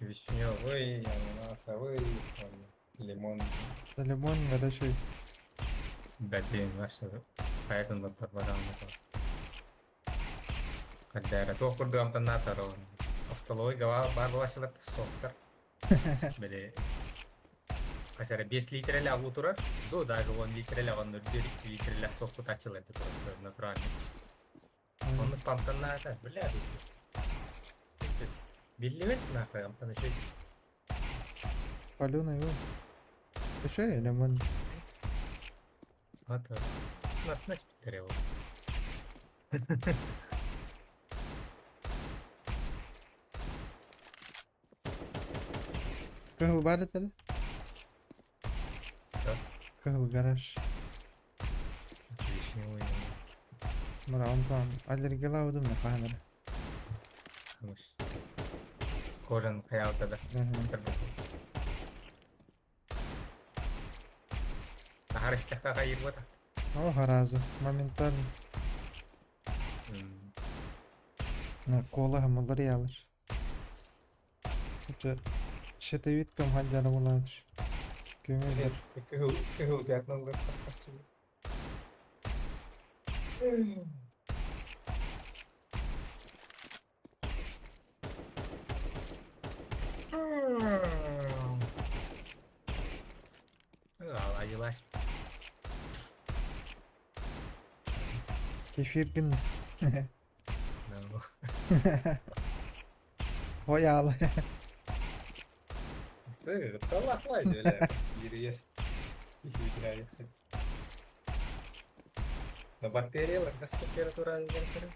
S11: Вишневый, ананасовый, лимон.
S4: Da limon ya da şey.
S11: Бәден ваша. Поэтому барбарам. Когда то курдам танатаро. Осталой гава барбашылар соктар. Böyle Mesela 5 litreyle avu turar. Do даже 10 litreyle avanır. 1-2 litreyle sokut açılırdı просто натурально. Onu pamptan nata. Бля, biz billimet nahre amtan şey.
S4: Палёный его. Да что я лимон?
S11: Ата. Снасть питерел.
S4: Кыгыл бар еді?
S11: Да.
S4: Кыгыл гараж.
S11: Вишневый.
S4: Мына онтан аллергиялаудым да қаныр.
S11: Хамыш. Кожан хаялтада. Ахарыстаха хайырбата.
S4: О, харазы. Моментально. На кола хамылар ялыр. Уже щитовидкам хадяны буладыр. Көмелер.
S11: Кыгыл пятналар. Ayılaş.
S4: Kefir gün.
S11: No.
S4: O yağlı.
S11: Sığır, talaklaydı öyle. Biri yes. İyi. Но бактериялар да температураны келтирет.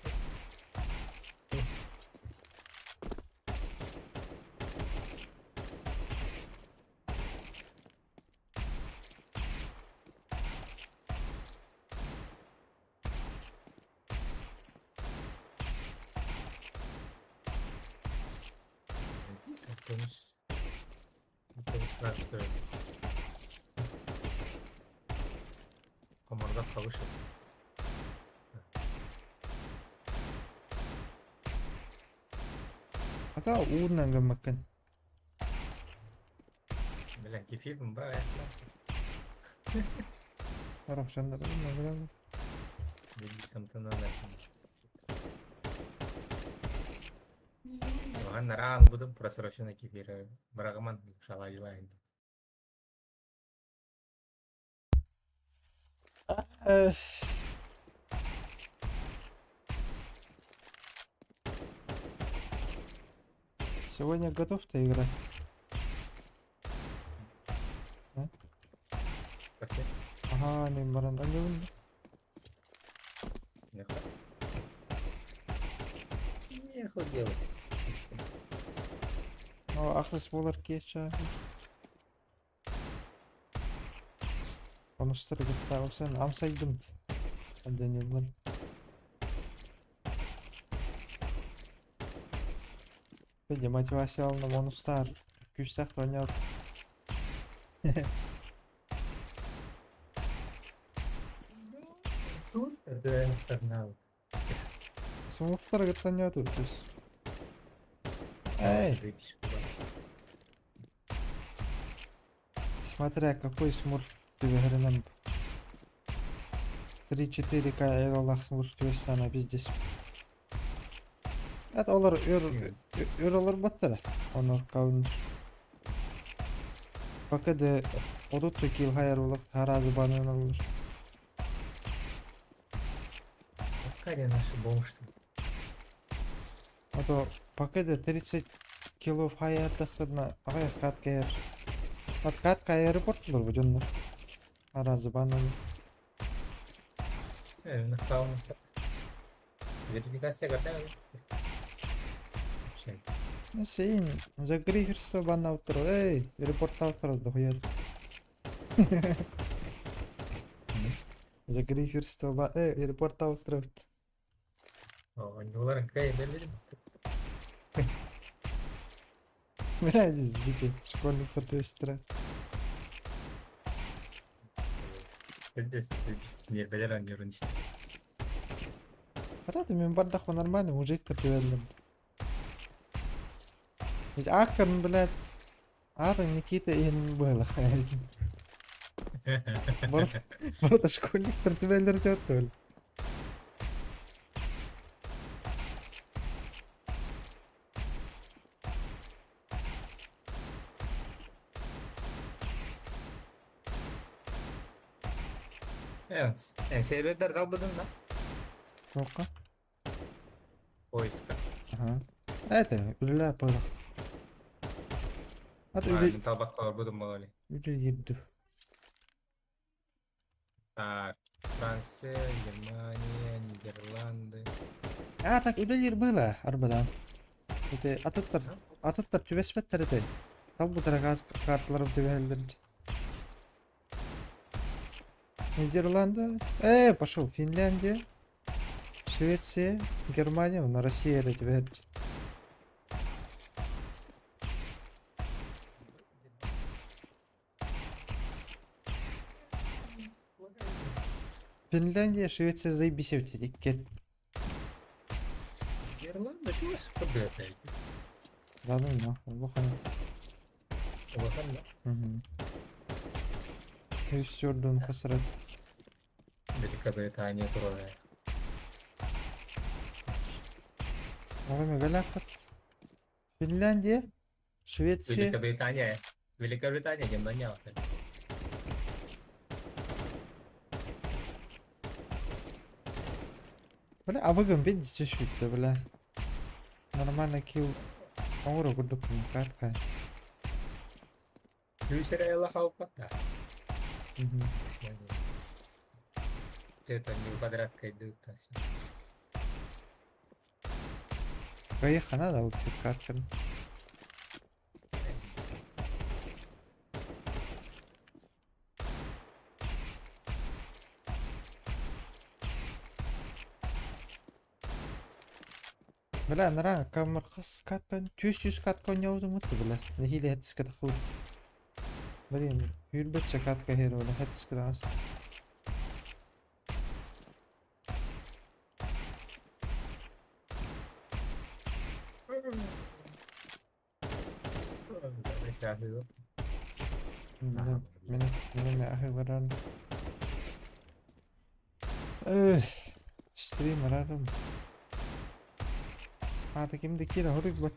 S11: Комарда калышып.
S4: Ата уурнан көмөккен.
S11: Билен кефирмин ба?
S4: Аракшандар награды.
S11: Билсем тоннар. Оған наран будым просрочено кефир. Брагаман шалайылайын.
S4: Сегодня готов ты играть? А?
S11: Окей.
S4: Ага, не баран алюн.
S11: Не ходил.
S4: О, аксес болар кеча. Конустыр гытта олсен амсайдым. Аденелер. Bence motivasyonlu bonuslar. Güçlük oynuyor.
S11: Это инфернал.
S4: Смурфтар гытанıyor тут. Эй,
S11: Заебись, куда.
S4: смотря какой смурф тебе хреном. 3-4 Аллах смурф sana bizdes. Evet olur ür olur battara. Onu kavun. Fakat odut da kill hayır olur. Harazı banın olur.
S11: Какая наша бомж.
S4: O da paket 30 kilo hayır tıktırına ayak kat kayar. Kat kayar portulur bu canlar. Harazı banın.
S11: Нахал. Верификация готова. Чай.
S4: Nasıl за гриферство бана утро. Эй, репорта утро да хуят. За гриферство ба репорта утро.
S11: Олар какая белели?
S4: Блядь, здесь дикий школьник торпестра.
S11: Здесь не белеран юрист.
S4: Рады мен бардах нормально, мужик торпевелдим. Ведь аккан, блядь, атом Никита ин было. Burada şkolnik торпевелдер дёт толь.
S11: Evet. Serverler kalmadın da.
S4: Ну-ка.
S11: Поиска.
S4: Ага. Это, бля, пылах. Hadi öyle,
S11: Tabaklar budum böyle.
S4: öyle girdi.
S11: Так. Франция, Германия, Нидерланды.
S4: Так öyle yer было arabadan. İşte atıtlar tüvesmetler ede. Tam bu tarafa kartlarım tüveheldirince. Нидерланды. Пошел. Финляндия. Швеция. Германия. На Россия тüveheldirince. Финляндия, Швеция, заебись деdik. Gel.
S11: Нидерланды, чего сподобает?
S4: Ладно, нахуй. Бухана.
S11: Bakın da.
S4: Üstürdün kasırat.
S11: Великобритания трое.
S4: Oğlum galakot. Finlandiya, Şvetsiya.
S11: Великобритания. Великобритания, Германия.
S4: Bile abagın ben düşüş bitti bile. Normalde kill. Ağır kurduk mu katkay.
S11: Юсерела халпата.
S4: Hı hı.
S11: Это не подряд кайдут.
S4: Кайхана да вот katkın. Bile nara kamar kız katkan 200 katkan yavdu mutlu bile. Ne hile hetis kada khud. Bile hürbetçe katka hero bile hetis kada as. Benim ahi varan. Stream ararım. Hadi kimde kira horik bat.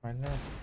S4: Понятно.